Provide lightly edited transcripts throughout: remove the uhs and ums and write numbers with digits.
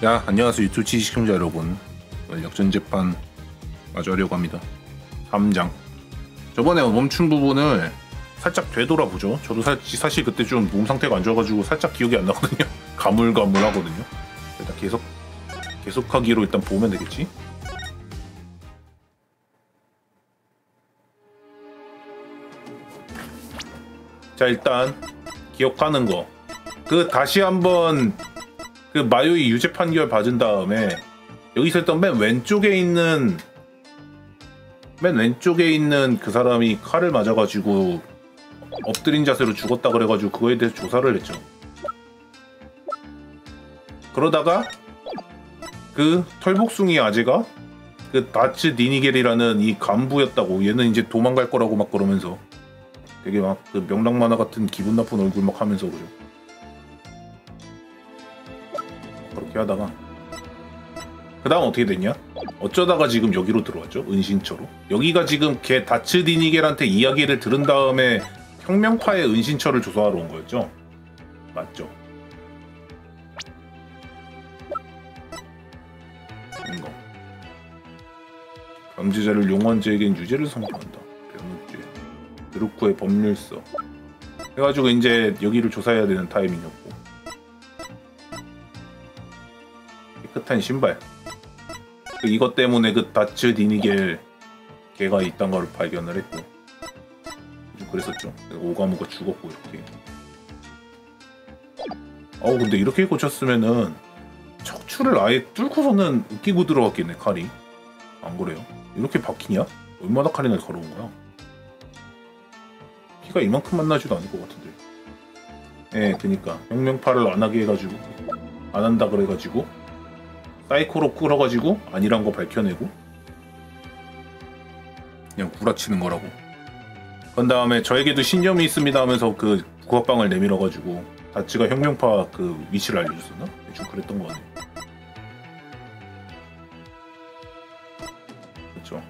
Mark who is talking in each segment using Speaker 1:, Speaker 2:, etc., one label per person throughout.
Speaker 1: 자, 안녕하세요 유튜브 시청자 여러분. 오늘 역전재판 마저 하려고 합니다. 3장. 저번에 멈춘 부분을 살짝 되돌아보죠. 저도 사실 그때 좀 몸 상태가 안 좋아가지고 살짝 기억이 안 나거든요. 가물가물하거든요. 일단 계속하기로 일단 보면 되겠지. 자, 일단 기억하는 거. 다시 한번 마요이 유죄 판결 받은 다음에 여기서 일단 맨 왼쪽에 있는 그 사람이 칼을 맞아가지고 엎드린 자세로 죽었다 그래가지고 그거에 대해서 조사를 했죠. 그러다가 그 털복숭이 아재가 다츠 니니겔이라는 이 간부였다고, 얘는 이제 도망갈 거라고 막 그러면서 되게 막 명랑 만화 같은 기분 나쁜 얼굴 막 하면서 그죠. 그렇게 하다가 그 다음 어떻게 됐냐? 어쩌다가 지금 여기로 들어왔죠? 은신처로. 여기가 지금 걔 다츠 니니겔한테 이야기를 들은 다음에 혁명파의 은신처를 조사하러 온 거였죠? 맞죠? 이거. 범죄자를 용원죄에겐 유죄를 선고한다. 변호죄. 드루크의 법률서. 해가지고 이제 여기를 조사해야 되는 타이밍이었고. 깨끗한 신발. 이것 때문에 다츠 니니겔 걔가 있단 걸 발견을 했고. 그랬었죠. 오가무가 죽었고 이렇게. 근데 이렇게 고쳤으면은 척추를 아예 뚫고서는 웃기고 들어갔겠네, 칼이. 안 그래요? 이렇게 박히냐? 얼마나 칼이나 걸어온 거야? 피가 이만큼만 나지도 않을 것 같은데. 예, 그니까 혁명파를 안 하게 해가지고, 안 한다 그래가지고 사이코로 끌어가지고 아니란 거 밝혀내고 그냥 구라치는 거라고. 그 다음에 저에게도 신념이 있습니다 하면서 국악방을 내밀어가지고 다츠가 혁명파 위치를 알려줬었나? 대충 그랬던 거 같네요. 그렇죠.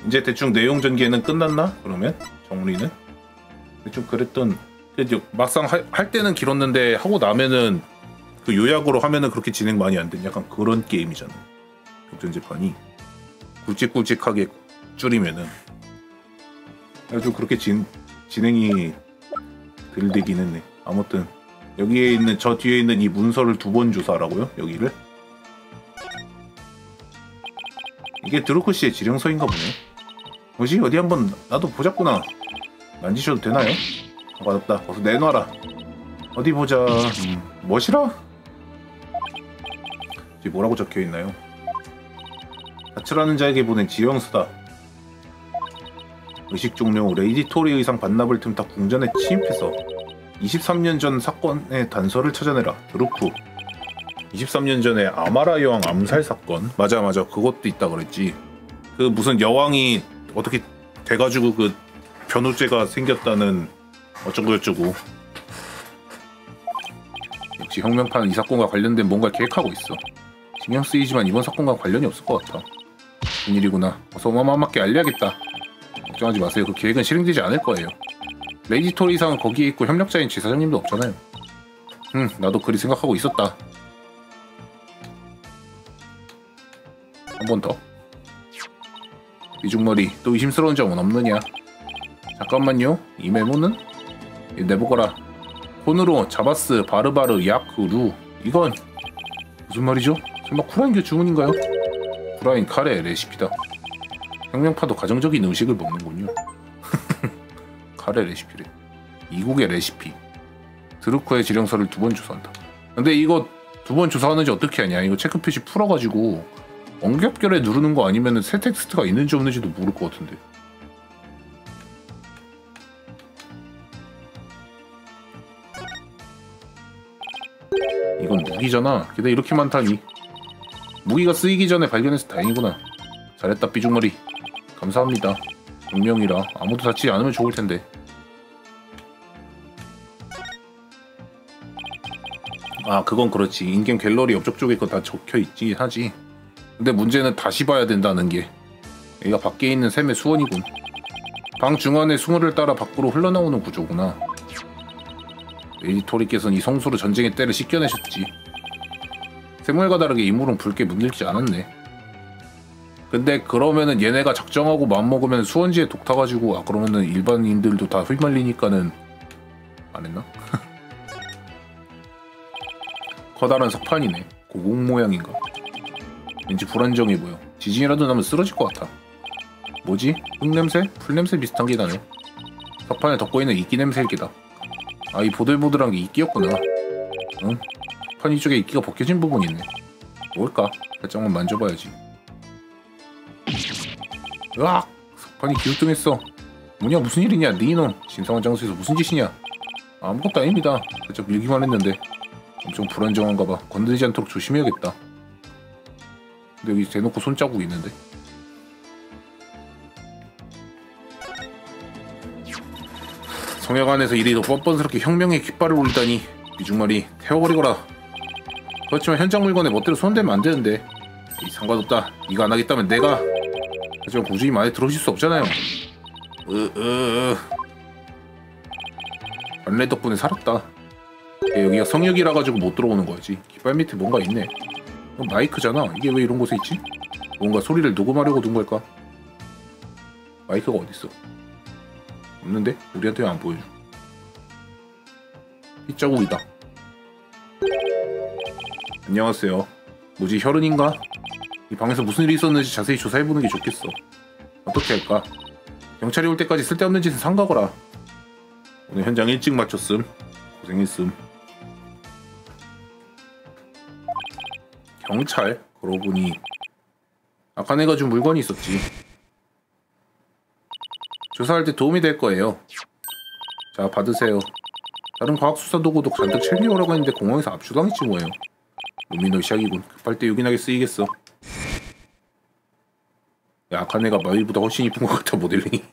Speaker 1: 이제 대충 내용 전개는 끝났나? 그러면 정리는 대충 그랬던. 막상 할 때는 길었는데 하고 나면은 요약으로 하면은 그렇게 진행 많이 안 된 약간 그런 게임이잖아. 역전재판이 굵직굵직하게 줄이면은 아주 그렇게 진행이 덜 되긴 했네. 아무튼 여기에 있는 저 뒤에 있는 이 문서를 2번 조사하라고요? 여기를? 이게 드루크 씨의 지령서인가 보네. 뭐지? 어디 한번 나도 보자꾸나. 만지셔도 되나요? 맞았다. 어서 내놔라. 어디 보자. 뭐시라? 이게 뭐라고 적혀있나요? 다츠라는 자에게 보낸 지령서다. 의식 종료 후 레이디 토리 의상 반납을 틈타 궁전에 침입해서 23년 전 사건의 단서를 찾아내라. 드루크. 23년 전에 아마라 여왕 암살 사건. 맞아 그것도 있다 그랬지. 무슨 여왕이 어떻게 돼가지고 변호죄가 생겼다는 어쩌고저쩌고. 역시 혁명파는 이 사건과 관련된 뭔가를 계획하고 있어. 신경 쓰이지만 이번 사건과 관련이 없을 것 같아. 무슨 일이구나. 어서 어마어마하게 알려야겠다. 걱정하지 마세요. 그 계획은 실행되지 않을 거예요. 레이디 토리 이상은 거기에 있고 협력자인 제사장님도 없잖아요. 나도 그리 생각하고 있었다. 한 번 더. 이중머리, 또 의심스러운 점은 없느냐? 잠깐만요. 이 메모는? 내보거라. 폰으로 자바스, 바르바르, 야크, 루. 이건 무슨 말이죠? 설마 쿠라인교 주문인가요? 쿠라인 카레 레시피다. 혁명파도 가정적인 음식을 먹는군요. 카레 레시피래. 이국의 레시피. 드루크의 지령서를 2번 조사한다. 근데 이거 2번 조사하는지 어떻게 하냐? 이거 체크 표시 풀어가지고 엉겹결에 누르는 거 아니면은 새 텍스트가 있는지 없는지도 모를 것 같은데. 이건 무기잖아. 게다가 이렇게 많다니. 무기가 쓰이기 전에 발견해서 다행이구나. 잘했다 삐죽머리. 감사합니다. 분명이라 아무도 다치지 않으면 좋을 텐데. 그건 그렇지. 인게임 갤러리 옆쪽 쪽에 거 다 적혀있지 하지. 근데 문제는 다시 봐야 된다는 게. 얘가 밖에 있는 샘의 수원이군. 방 중앙의 숭어를 따라 밖으로 흘러나오는 구조구나. 레이디 토리께서는 이 성소로 전쟁의 때를 씻겨내셨지. 생물과 다르게 이물은 붉게 문들지 않았네. 근데 그러면은 얘네가 작정하고 맘먹으면 수원지에 독 타가지고 그러면은 일반인들도 다 휘말리니까는 안 했나? 커다란 석판이네. 고공 모양인가? 왠지 불안정해 보여. 지진이라도 나면 쓰러질 것 같아. 뭐지? 흙냄새? 풀냄새 비슷한 게 나네. 석판에 덮고있는 이끼 냄새일 게다. 아, 이 보들보들한 게 이끼였구나. 응? 석판 이쪽에 이끼가 벗겨진 부분이 있네. 뭘까? 살짝만 만져봐야지. 으악! 석판이 기우뚱했어. 뭐냐, 무슨 일이냐, 네 이놈. 신성한 장소에서 무슨 짓이냐. 아무것도 아닙니다. 살짝 밀기만 했는데. 엄청 불안정한가 봐. 건드리지 않도록 조심해야겠다. 근데 여기 대놓고 손자국이 있는데. 성역 안에서 이리도 뻔뻔스럽게 혁명의 깃발을 올리다니. 이중말이 태워버리거라. 그렇지만 현장 물건에 멋대로 손대면 안 되는데. 상관없다. 이거 안 하겠다면 내가. 하지만 고주님 안에 들어오실 수 없잖아요. 안내 덕분에 살았다. 여기가 성역이라 가지고 못 들어오는 거야지. 깃발 밑에 뭔가 있네. 마이크잖아. 이게 왜 이런 곳에 있지? 뭔가 소리를 녹음하려고 둔 걸까? 마이크가 어딨어? 없는데? 우리한테 왜 안 보여줘? 핏자국이다. 안녕하세요. 뭐지, 혈흔인가? 이 방에서 무슨 일이 있었는지 자세히 조사해보는 게 좋겠어. 어떻게 할까? 경찰이 올 때까지 쓸데없는 짓은 삼가거라. 오늘 현장 일찍 마쳤음. 고생했음. 경찰? 그러고 보니 아카네가 준 물건이 있었지. 조사할 때 도움이 될 거예요. 자, 받으세요. 다른 과학수사 도구도 잔뜩 챙겨오라고 했는데 공항에서 압수당했지 뭐예요. 루미노 시작이군. 급할 때 요긴하게 쓰이겠어. 야, 아카네가 마위보다 훨씬 이쁜 것 같아, 모델링이.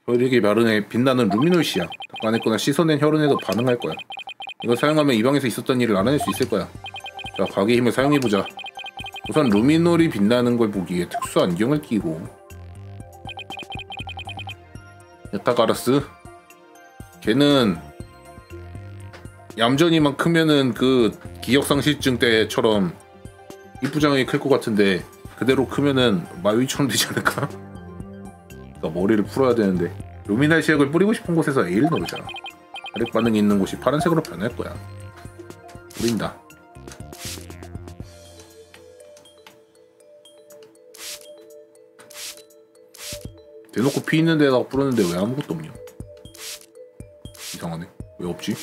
Speaker 1: 혈액의 마른에 빛나는 루미노시야. 닦아냈거나 씻어낸 혈흔에도 반응할 거야. 이걸 사용하면 이 방에서 있었던 일을 알아낼 수 있을 거야. 자, 과학의 힘을 사용해보자. 우선 루미놀이 빛나는 걸 보기에 특수 안경을 끼고. 야타가라스. 걔는 얌전히만 크면은 그 기억상실증 때처럼 이쁘장하게 클 것 같은데 그대로 크면은 마위처럼 되지 않을까? 나 머리를 풀어야 되는데. 루미날 시약을 뿌리고 싶은 곳에서 A를 누르자. 혈액 반응이 있는 곳이 파란색으로 변할 거야. 뿌린다. 대놓고 피 있는 데다가 뿌렸는데 왜 아무것도 없냐? 이상하네. 왜 없지?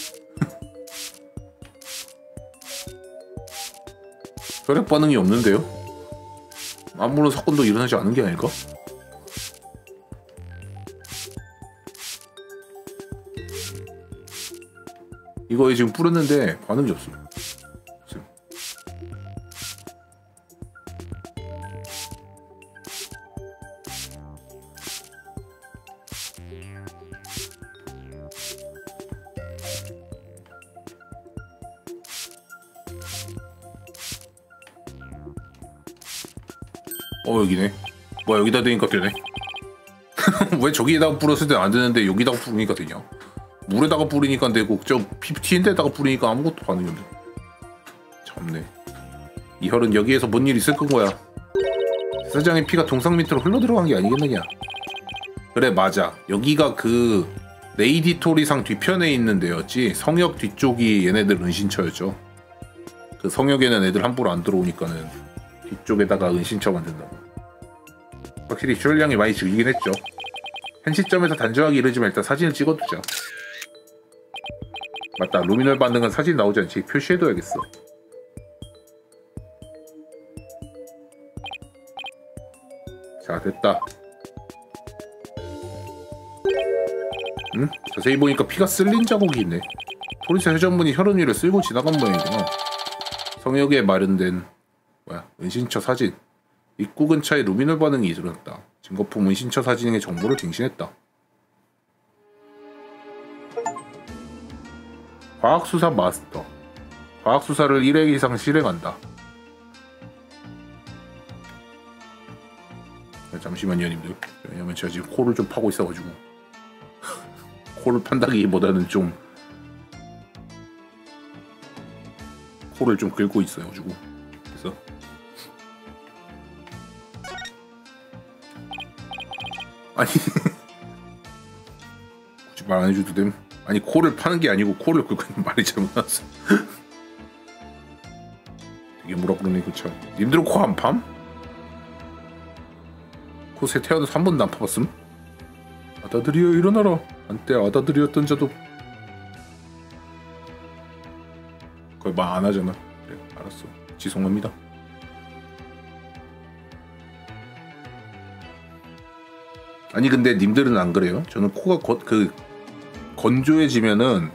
Speaker 1: 혈액 반응이 없는데요? 아무런 사건도 일어나지 않은 게 아닐까? 이거에 지금 뿌렸는데 반응이 없어. 여기네. 뭐야, 여기다 대니까 되네. 왜 저기에다가 뿌렸을 때 안 되는데 여기다가 뿌리니까 되냐? 물에다가 뿌리니까 되고 저 PPT인데다가 뿌리니까 아무것도 반응이 없네. 참네. 이 혈은 여기에서 뭔 일 있을 거야. 사장의 피가 동상 밑으로 흘러들어간 게 아니겠느냐. 그래, 맞아. 여기가 그 레이디토리상 뒤편에 있는 데였지. 성역 뒤쪽이 얘네들 은신처였죠. 그 성역에는 애들 함부로 안 들어오니까는 뒤쪽에다가 은신처 만든다고. 확실히 출혈량이 많이 즐기긴 했죠. 한 시점에서 단정하게 이르지만 일단 사진을 찍어두자. 맞다, 루미널 반응은 사진 나오지 않지. 표시해둬야겠어. 자, 됐다. 응? 자세히 보니까 피가 쓸린 자국이 있네. 토리사 회전문이 혈흔 위를 쓸고 지나간 모양이구나. 성역에 마련된 은신처 사진. 입구 근처에 루미놀 반응이 일어났다. 증거품 은신처 사진의 정보를 갱신했다. 과학수사 마스터. 과학수사를 1회 이상 실행한다. 잠시만요, 님들. 왜냐면 제가 지금 코를 좀 파고 있어가지고 코를 판다기보다는 좀 코를 좀 긁고 있어가지고. 그래서 아니 굳이 말 안 해줘도 됨. 아니 코를 파는 게 아니고 코를 긁고 있는 말이 잘못 나왔어. 되게 뭐라 그러네 그 참. 님들은 코 안 팜? 코세 태어나서 한 번도 안 파봤음? 아다들이여 일어나라. 한때 아다들이었던 자도 거의 말 안 하잖아. 그래 알았어. 죄송합니다. 아니 근데 님들은 안 그래요? 저는 코가 건조해지면은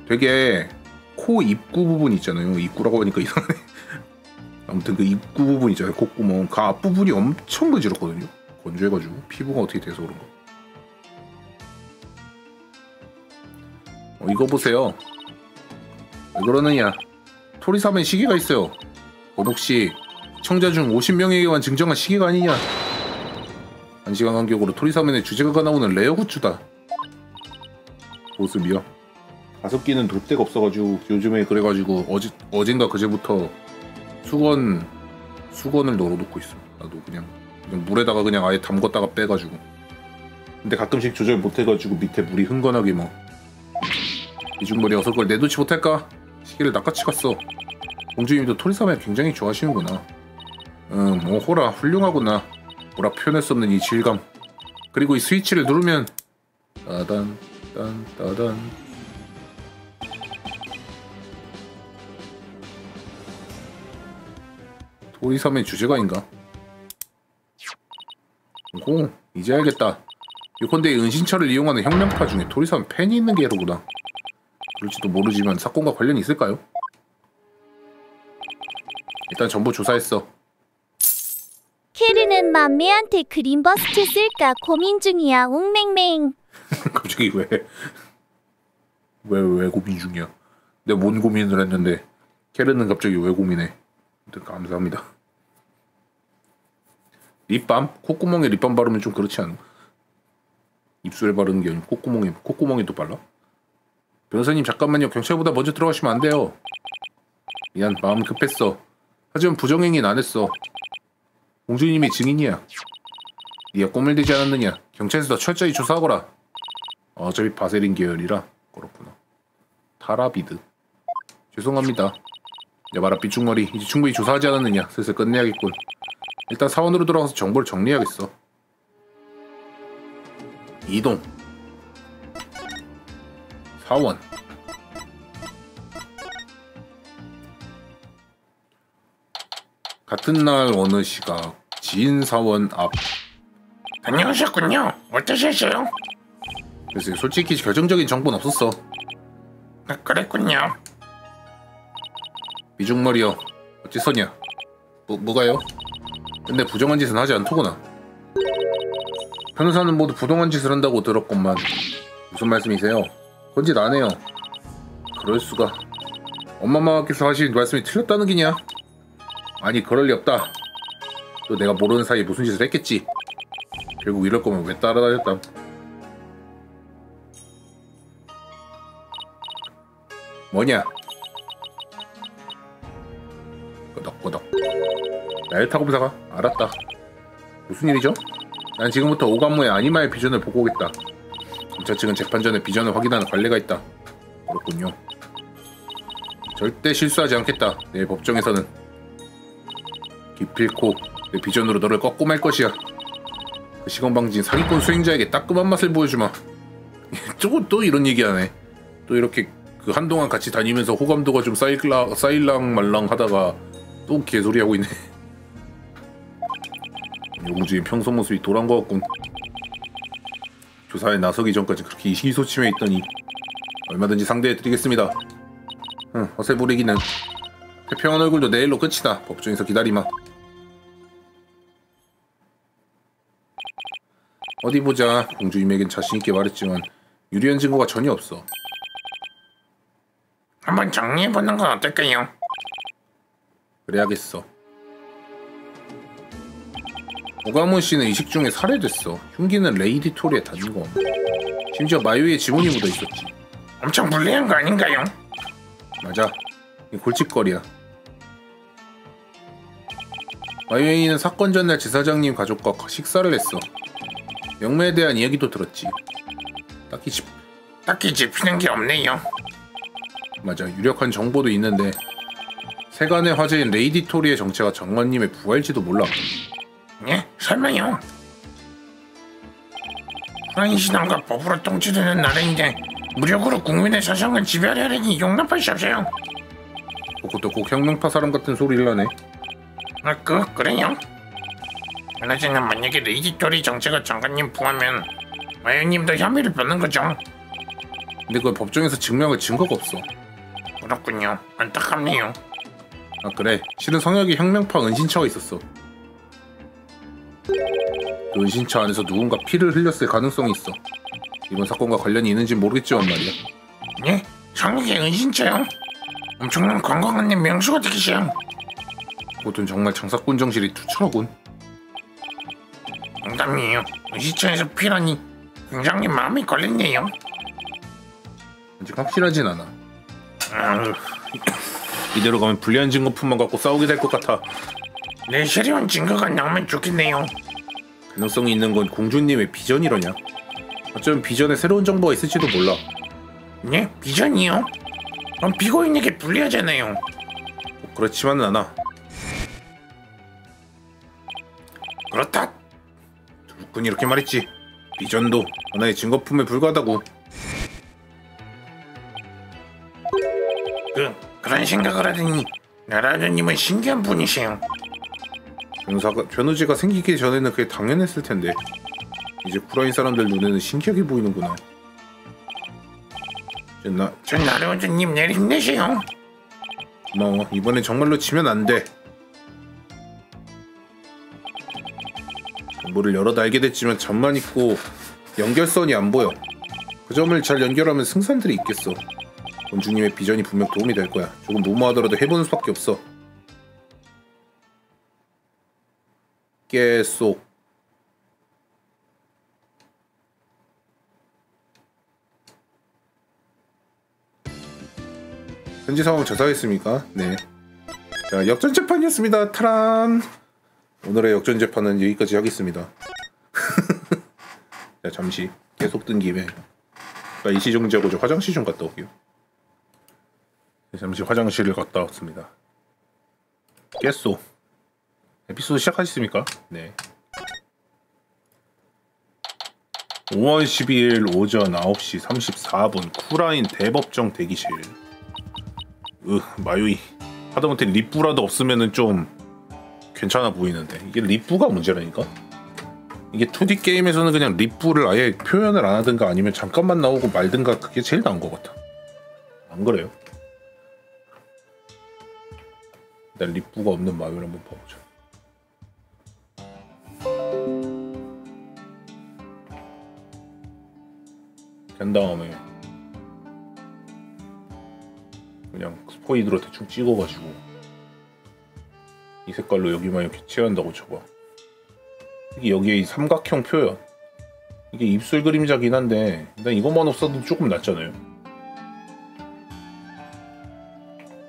Speaker 1: 되게 코 입구 부분 있잖아요. 입구라고 하니까 이상하네. 아무튼 그 입구 부분 있잖아요. 콧구멍 그 앞부분이 엄청 간지럽거든요. 건조해가지고 피부가 어떻게 돼서 그런가. 이거 보세요. 왜 그러느냐. 토리사면 시계가 있어요. 그건 혹시 시청자 중 50명에게만 증정한 시계가 아니냐. 1시간 간격으로 토리사면의 주제가가 나오는 레어 굿즈다. 모습이요. 5끼는 돌 데가 없어가지고 요즘에 그래가지고 어젠가 그제부터 수건을 널어놓고 있어. 나도 그냥 물에다가 그냥 아예 담궜다가 빼가지고. 근데 가끔씩 조절 못해가지고 밑에 물이 흥건하게 뭐 이중머리 어서 그걸 내놓지 못할까? 시계를 낚아치 갔어. 공주님도 토리사면 굉장히 좋아하시는구나. 호라 훌륭하구나. 뭐라 표현할 수 없는 이 질감. 그리고 이 스위치를 누르면 따단 따단 토리사면 주제가인가? 오 이제 알겠다. 요컨대 은신처를 이용하는 혁명파 중에 토리사면 팬이 있는 게로구나. 그럴지도 모르지만 사건과 관련이 있을까요? 일단 정보 조사했어.
Speaker 2: 캐르는 맘매한테 그린버스트 쓸까 고민 중이야. 웅맹맹.
Speaker 1: 갑자기 왜 고민 중이야? 내가 뭔 고민을 했는데 캐르는 갑자기 왜 고민해? 감사합니다. 립밤? 콧구멍에 립밤 바르면 좀 그렇지 않아? 입술에 바르는 게 아니고 콧구멍에 또 발라? 변호사님 잠깐만요. 경찰보다 먼저 들어가시면 안 돼요. 미안 마음 급했어. 하지만 부정행위는 안 했어. 공주님이 증인이야. 네가 꿈을 대지 않았느냐. 경찰에서 더 철저히 조사하거라. 어차피 바세린 계열이라. 그렇구나. 타라비드. 죄송합니다. 야마라 삐죽머리 이제 충분히 조사하지 않았느냐. 슬슬 끝내야겠군. 일단 사원으로 돌아가서 정보를 정리해야겠어. 이동. 사원. 같은 날 어느 시각 지인 사원 앞.
Speaker 3: 안녕하셨군요. 어떠셨어요?
Speaker 1: 그래서 솔직히 결정적인 정보는 없었어.
Speaker 3: 그랬군요.
Speaker 1: 미중머리여 어째서냐. 뭐가요? 근데 부정한 짓은 하지 않더구나. 변호사는 모두 부정한 짓을 한다고 들었건만. 무슨 말씀이세요? 그런 짓 안 해요. 그럴 수가. 엄마마께서 하신 말씀이 틀렸다는 기냐? 아니 그럴 리 없다. 또 내가 모르는 사이에 무슨 짓을 했겠지. 결국 이럴 거면 왜 따라다녔담. 뭐냐? 끄덕끄덕. 나일타검사가? 알았다. 무슨 일이죠? 난 지금부터 오감무의 아니마의 비전을 보고 오겠다. 검찰 측은 재판 전에 비전을 확인하는 관례가 있다. 그렇군요. 절대 실수하지 않겠다. 내일 법정에서는. 기필코 내 비전으로 너를 꺾고 말 것이야. 그 시건방진 사기꾼 수행자에게 따끔한 맛을 보여주마. 저거 또 이런 얘기하네. 또 이렇게 그 한동안 같이 다니면서 호감도가 좀 쌓일랑 말랑 하다가 또 개소리하고 있네. 요구주의 평소 모습이 돌아온 것 같군. 조사에 나서기 전까지 그렇게 이시기소침해 있더니 얼마든지 상대해드리겠습니다. 허세 부리기는. 태평한 얼굴도 내일로 끝이다. 법정에서 기다리마. 어디 보자. 공주님에겐 자신있게 말했지만 유리한 증거가 전혀 없어.
Speaker 3: 한번 정리해보는 건 어떨까요?
Speaker 1: 그래야겠어. 오가문 씨는 이식 중에 살해됐어. 흉기는 레이디 토리의 단검. 심지어 마유의 지문이 묻어있었지.
Speaker 3: 엄청 불리한 거 아닌가요?
Speaker 1: 맞아. 이 골칫거리야. 마유행이는 사건 전날 지사장님 가족과 식사를 했어. 영매에 대한 이야기도 들었지.
Speaker 3: 딱히 짚히는 게 없네요.
Speaker 1: 맞아, 유력한 정보도 있는데 세간의 화제인 레이디 토리의 정체가 장관님의 부하일지도 몰라.
Speaker 3: 예? 설마요? 후라이 신앙과 법으로 통치되는 나라인데 무력으로 국민의 사상을 지배하려니 용납할 수 없어요.
Speaker 1: 그것도 꼭 혁명파 사람 같은 소리를 하네.
Speaker 3: 그래요? 그나저나 만약에 레이디 토리 정체가 장관님 부하면 마요님도 혐의를 받는 거죠.
Speaker 1: 근데 그걸 법정에서 증명할 증거가 없어.
Speaker 3: 그렇군요. 안타깝네요.
Speaker 1: 아 그래, 실은 성역에 혁명파 은신처가 있었어. 그 은신처 안에서 누군가 피를 흘렸을 가능성이 있어. 이번 사건과 관련이 있는지는 모르겠지만 말이야.
Speaker 3: 예? 성역의 은신처요? 엄청난 관광객 명수가 되기시요.
Speaker 1: 그것은 정말 장사꾼 정실이 투철하군.
Speaker 3: 농담이에요. 은신처에서 피라니 굉장히 마음이 걸렸네요.
Speaker 1: 아직 확실하진 않아. 이대로 가면 불리한 증거품만 갖고 싸우게 될 것 같아.
Speaker 3: 네, 새로운 증거가 나오면 좋겠네요.
Speaker 1: 가능성이 있는 건 공주님의 비전이러냐. 어쩌면 비전에 새로운 정보가 있을지도 몰라.
Speaker 3: 네? 비전이요? 그럼 피고인에게 불리하잖아요.
Speaker 1: 그렇지만은 않아.
Speaker 3: 그렇다.
Speaker 1: 누군 이렇게 말했지. 비전도 하나의 증거품에 불과하다고.
Speaker 3: 그런 생각을 하더니 나라주님은 신기한 분이세요.
Speaker 1: 변호지가 생기기 전에는 그게 당연했을 텐데 이제 쿠라인 사람들 눈에는 신기하게 보이는구나.
Speaker 3: 전 나라주님 내일 힘내세요.
Speaker 1: 고마워. 이번엔 정말로 지면 안 돼. 정보를 여러 다 알게 됐지만 잠만 있고 연결선이 안 보여. 그 점을 잘 연결하면 승산들이 있겠어. 원주님의 비전이 분명 도움이 될 거야. 조금 무모하더라도 해보는 수밖에 없어. 계속. 현지 상황 조사했습니까? 네. 자, 역전 재판이었습니다. 타란. 오늘의 역전 재판은 여기까지 하겠습니다. 자, 잠시 계속 뜬 김에 일시정지하고 저 화장실 좀 갔다 올게요. 잠시 화장실을 갔다 왔습니다. 깼소. 에피소드 시작하셨습니까? 네. 5월 12일 오전 9시 34분 쿠라인 대법정 대기실. 마유이 하다못해 리뿌라도 없으면은 좀 괜찮아 보이는데 이게 리뿌가 문제라니까? 이게 2D 게임에서는 그냥 리뿌를 아예 표현을 안 하든가 아니면 잠깐만 나오고 말든가 그게 제일 나은 것 같아. 안 그래요? 일단 리뿌가 없는 마유를 한번 봐보자. 된 다음에 그냥 스포이드로 대충 찍어가지고 이 색깔로 여기만 이렇게 칠한다고 쳐봐. 이게 여기에 이 삼각형 표현, 이게 입술 그림자긴 한데 일단 이것만 없어도 조금 낫잖아요.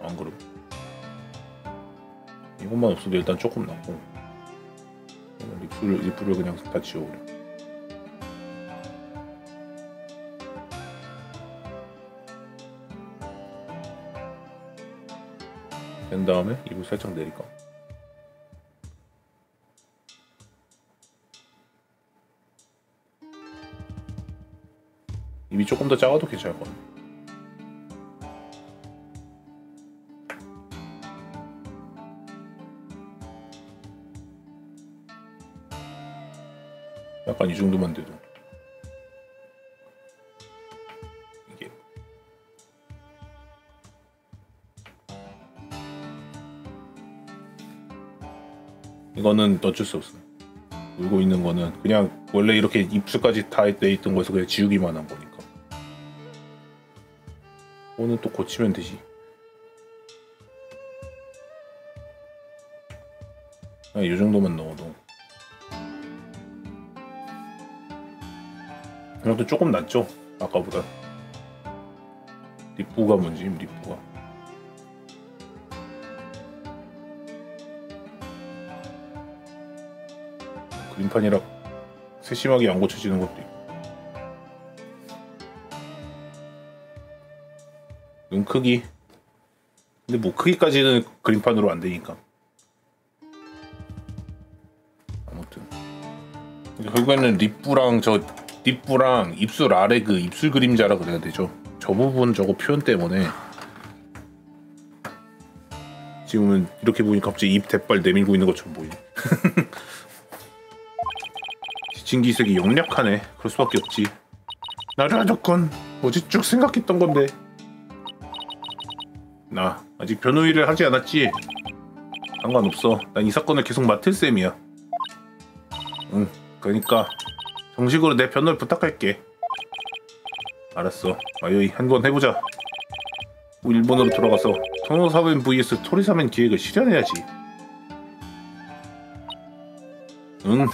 Speaker 1: 안 그럼? 이것만 없어도 일단 조금 낫고 입술을 그냥 다 지워버려. 된 다음에 입을 살짝 내릴까? 입이 조금 더 작아도 괜찮을 것 같아. 약간 이 정도만 돼도 이게 이거는 어쩔 수 없어. 울고 있는 거는 그냥 원래 이렇게 입술까지 다 돼 있던 거에서 그냥 지우기만 한 거니까. 오늘 또 고치면 되지. 이 정도만 넣어도 그래도 조금 낫죠? 아까보다. 립부가 뭔지, 립부가. 그림판이라 세심하게 안 고쳐지는 것도 있고. 눈 크기. 근데 뭐 크기까지는 그림판으로 안 되니까. 아무튼 결국에는 립부랑 입술 아래 그 입술 그림자라 그래야 되죠. 저 부분 저거 표현 때문에 지금은 이렇게 보니까 갑자기 입 대빨 내밀고 있는 것처럼 보이네. 지친 기색이 역력하네. 그럴 수밖에 없지. 나를 하셨군. 어제 쭉 생각했던 건데. 나 아직 변호 일을 하지 않았지? 상관없어. 난 이 사건을 계속 맡을 셈이야. 응, 그러니까 정식으로 내 변호를 부탁할게. 알았어. 마요이 한번 해보자. 일본으로 돌아가서 토노사멘 vs 토리사멘 기획을 실현해야지. 응.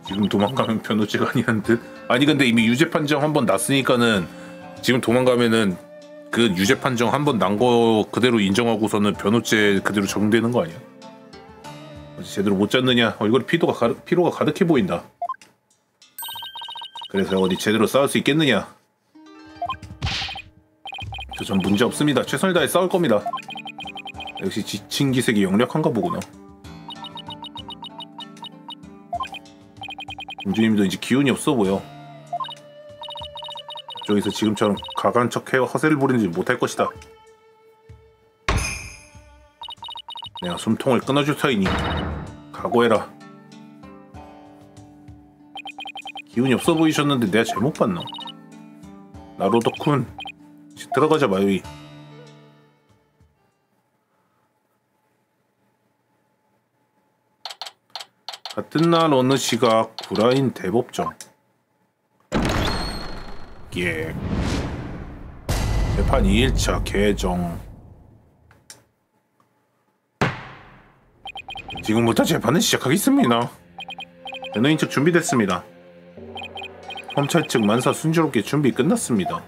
Speaker 1: 지금 도망가면 변호죄가 아니란 듯? 아니 근데 이미 유죄 판정 한 번 났으니까는 지금 도망가면은 그 유죄 판정 한 번 난 거 그대로 인정하고서는 변호죄 그대로 적용되는 거 아니야? 제대로 못 잡느냐? 얼굴에 피로가 가득해 보인다. 그래서 어디 제대로 싸울 수 있겠느냐? 전 문제 없습니다. 최선을 다해 싸울 겁니다. 역시 지친 기색이 역력한가 보구나. 공주님도 이제 기운이 없어 보여. 저기서 지금처럼 가간 척해와 허세를 부리지 못할 것이다. 내가 숨통을 끊어줄 터이니 각오해라. 기운이 없어 보이셨는데 내가 잘못 봤나? 나로도쿤 이제 들어가자 마요이. 같은 날 어느 시각 구라인 대법정. 예. 재판 2일차 개정. 지금부터 재판을 시작하겠습니다. 변호인 측 준비됐습니다. 검찰 측 만사 순조롭게 준비 끝났습니다.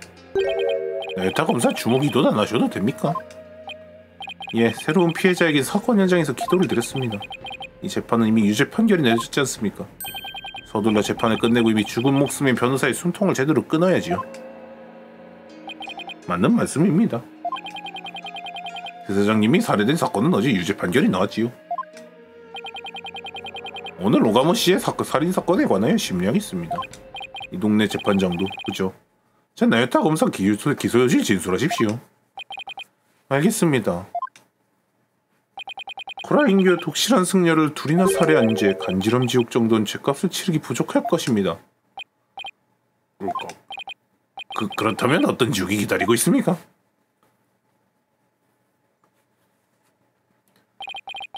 Speaker 1: 엘타 검사 주목 이도도 안 하셔도 됩니까? 예, 새로운 피해자에게 사건 현장에서 기도를 드렸습니다. 이 재판은 이미 유죄 판결이 내려졌지 않습니까? 서둘러 재판을 끝내고 이미 죽은 목숨인 변호사의 숨통을 제대로 끊어야지요. 맞는 말씀입니다. 대사장님이 살해된 사건은 어제 유죄 판결이 나왔지요. 오늘 오가모 씨의 살인 사건에 관하여 심리하겠습니다. 이 동네 재판장도 그죠? 자, 나요타 검사 기소 여실 진술하십시오. 알겠습니다. 쿠라인교 독실한 승려를 둘이나 살해한 죄 간지럼 지옥 정도는 죄값을 치르기 부족할 것입니다. 꿀꺽. 그렇다면 어떤 지옥이 기다리고 있습니까?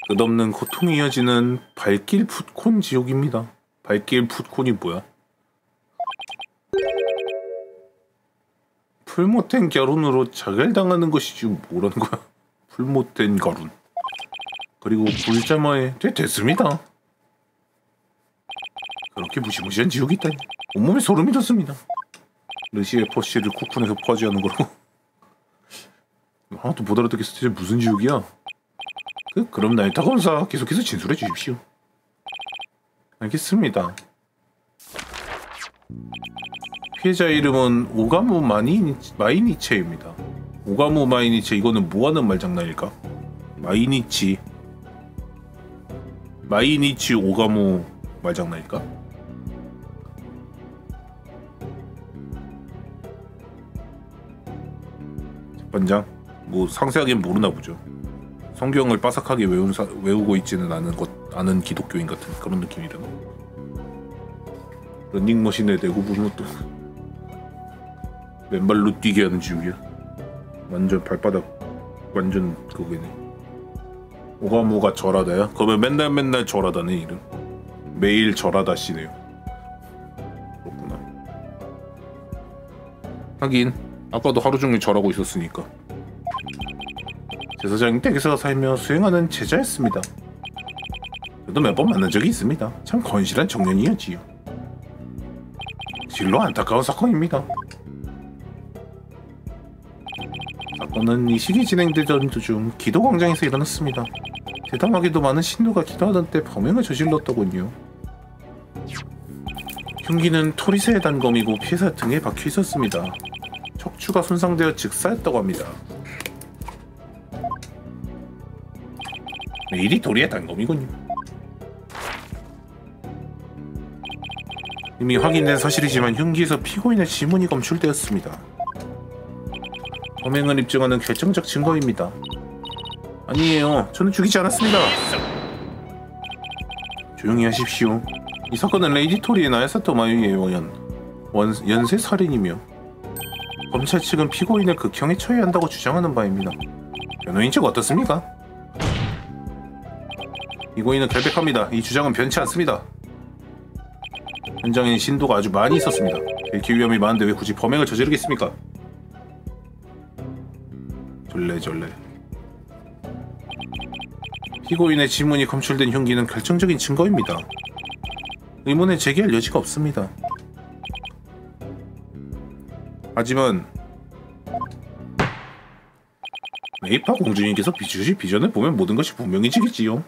Speaker 1: 끝없는 고통이 이어지는 발길 풋콘 지옥입니다. 발길 풋콘이 뭐야? 풀못된 결혼으로 자결당하는 것이 지금 뭐라는 거야? 풀못된 결혼. 그리고 불자마에 됐습니다. 그렇게 무시무시한 지옥이 있다니 온몸에 소름이 돋습니다. 르시의 퍼시를 쿠쿤에서 퍼지하는 거라고. 하나도 못 알아듣겠어. 대체 무슨 지옥이야? 그럼 나요타 검사 계속해서 진술해 주십시오. 알겠습니다. 피해자 이름은 오가무 마이니체입니다. 오가무 마이니체, 이거는 뭐하는 말장난일까? 마이니치 오가무 말장난일까? 재판장? 뭐 상세하게는 모르나 보죠. 성경을 빠삭하게 외우고 있지는 않은 기독교인 같은 그런 느낌이려나? 런닝머신에 내고 보면 또 맨발로 뛰게 하는 지옥이야. 완전 발바닥 완전 그거네. 오가모가 절하다야? 그러면 맨날 절하다네 이름. 매일 절하다 씨네요. 그렇구나. 하긴 아까도 하루 종일 절하고 있었으니까. 제사장님 댁에서 살며 수행하는 제자였습니다. 저도 몇 번 만난 적이 있습니다. 참 건실한 청년이었지요. 실로 안타까운 사건입니다. 사건은 이 시기 진행되던 도중 기도광장에서 일어났습니다. 대담하게도 많은 신도가 기도하던 때 범행을 저질렀더군요. 흉기는 토리새의 단검이고 피해자 등에 박혀 있었습니다. 척추가 손상되어 즉사했다고 합니다. 일이 도리의 단검이군요. 이미 확인된 사실이지만 흉기에서 피고인의 지문이 검출되었습니다. 범행을 입증하는 결정적 증거입니다. 아니에요. 저는 죽이지 않았습니다. 조용히 하십시오. 이 사건은 레이디 토리의 나야사토 마유의 연쇄 살인이며 검찰 측은 피고인을 극형에 처해야 한다고 주장하는 바입니다. 변호인 측 어떻습니까? 피고인은 결백합니다. 이 주장은 변치 않습니다. 현장에는 신도가 아주 많이 있었습니다. 들킬 위험이 많은데 왜 굳이 범행을 저지르겠습니까? 졸래. 피고인의 지문이 검출된 흉기는 결정적인 증거입니다. 의문을 제기할 여지가 없습니다. 하지만 메이파 공주님께서 비추시 비전을 보면 모든 것이 분명해지겠지요.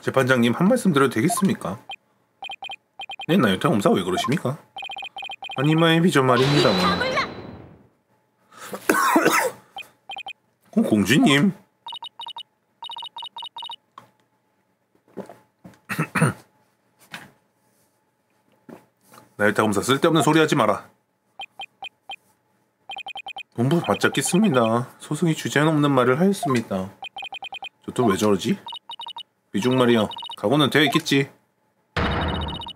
Speaker 1: 재판장님, 한 말씀 드려도 되겠습니까? 네, 나요타 검사 왜 그러십니까? 아니마의 비전 말입니다만. 공주님. 나요타 검사, 쓸데없는 소리 하지 마라. 본부 바짝겠습니다. 소송이 주제넘는 말을 하였습니다. 저 또 왜 저러지? 비중 말이여, 각오는 되어 있겠지.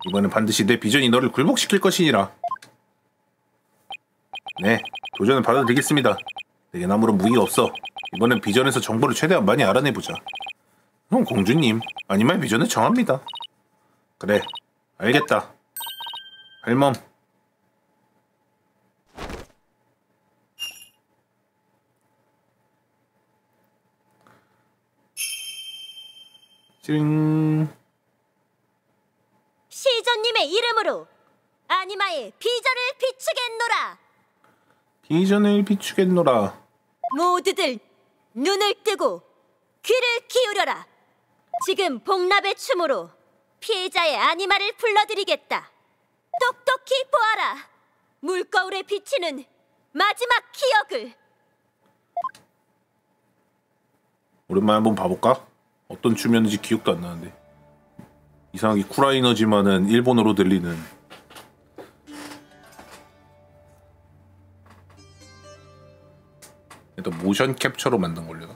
Speaker 1: 이번엔 반드시 내 비전이 너를 굴복시킬 것이니라. 네, 도전을 받아들이겠습니다. 내겐 아무런 무기가 없어. 이번엔 비전에서 정보를 최대한 많이 알아내보자. 공주님, 아니면 비전을 정합니다. 그래, 알겠다. 할멈. 찡.
Speaker 4: 시전님의 이름으로 아니마의 비전을 비추겠노라.
Speaker 1: 비전을 비추겠노라.
Speaker 4: 모두들 눈을 뜨고 귀를 기울여라. 지금 복납의 춤으로 피해자의 아니마를 불러드리겠다. 똑똑히 보아라. 물거울에 비치는 마지막 기억을.
Speaker 1: 오랜만에 한번 봐볼까? 어떤 춤이었는지 기억도 안 나는데. 이상하게 쿨라이너지만은 일본어로 들리는. 일단 모션 캡처로 만든 걸려나?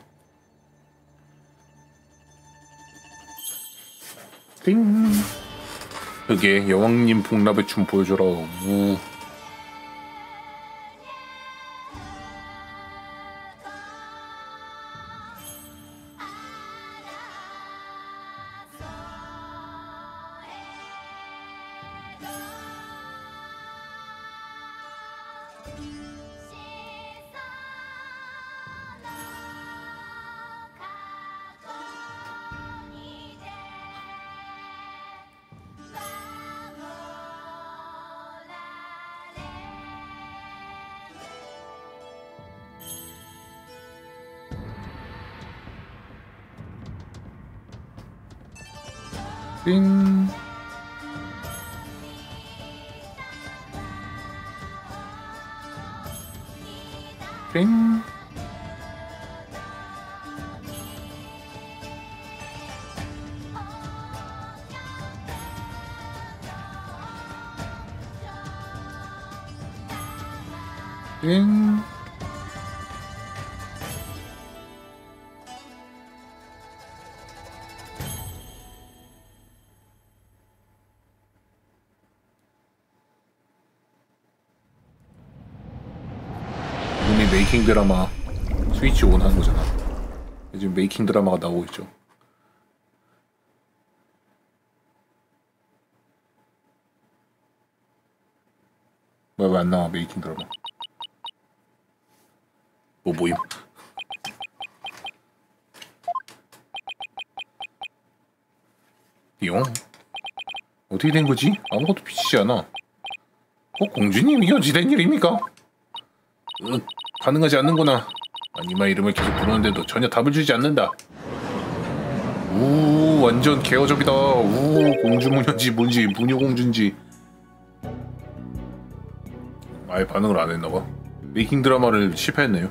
Speaker 1: 띵. 그게 여왕님 복납의 춤 보여줘라. 우. 띵. 띵. 띵. 이미 메이킹 드라마 스위치 온 하는 거잖아. 지금 메이킹 드라마가 나오고 있죠. 왜 안 나와 메이킹 드라마? 뭐 모임? 용? 어떻게 된 거지? 아무것도 비치지 않아. 공주님, 이게 어찌 된 일입니까? 반응하지 않는구나. 아니마 이름을 계속 부르는데도 전혀 답을 주지 않는다. 우 완전 개어접이다. 우 공주무녀인지 뭔지 무녀공주인지 아예 반응을 안 했나봐. 메이킹 드라마를 실패했네요.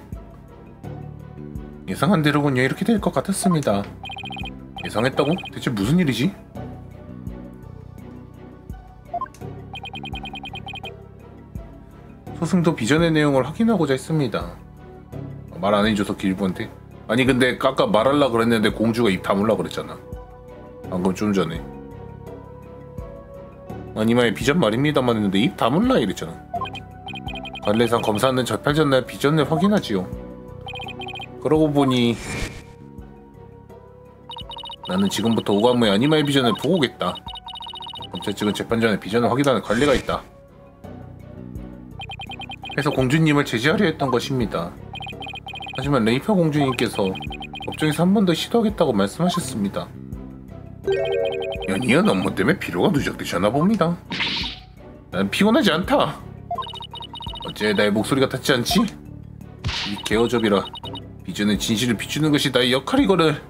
Speaker 1: 예상한 대로군요. 이렇게 될 것 같았습니다. 예상했다고? 대체 무슨 일이지? 소승도 비전의 내용을 확인하고자 했습니다. 말 안 해줘서 길부한테. 아니 근데 아까 말하려고 그랬는데 공주가 입 다물라 그랬잖아. 방금 좀 전에. 아니마의 비전 말입니다만 했는데 입 다물라 이랬잖아. 관례상 검사는 접할 전날 비전을 확인하지요. 그러고 보니 나는 지금부터 오가무의 아니마의 비전을 보고 오겠다. 검찰 측은 재판 전에 비전을 확인하는 관례가 있다. 해서 공주님을 제지하려 했던 것입니다. 하지만 레이퍼 공주님께서 법정에서 한 번 더 시도하겠다고 말씀하셨습니다. 연이은 업무 때문에 피로가 누적되셨나 봅니다. 난 피곤하지 않다. 어째 나의 목소리가 닿지 않지? 이 개어접이라. 비전은 진실을 비추는 것이 나의 역할이거늘.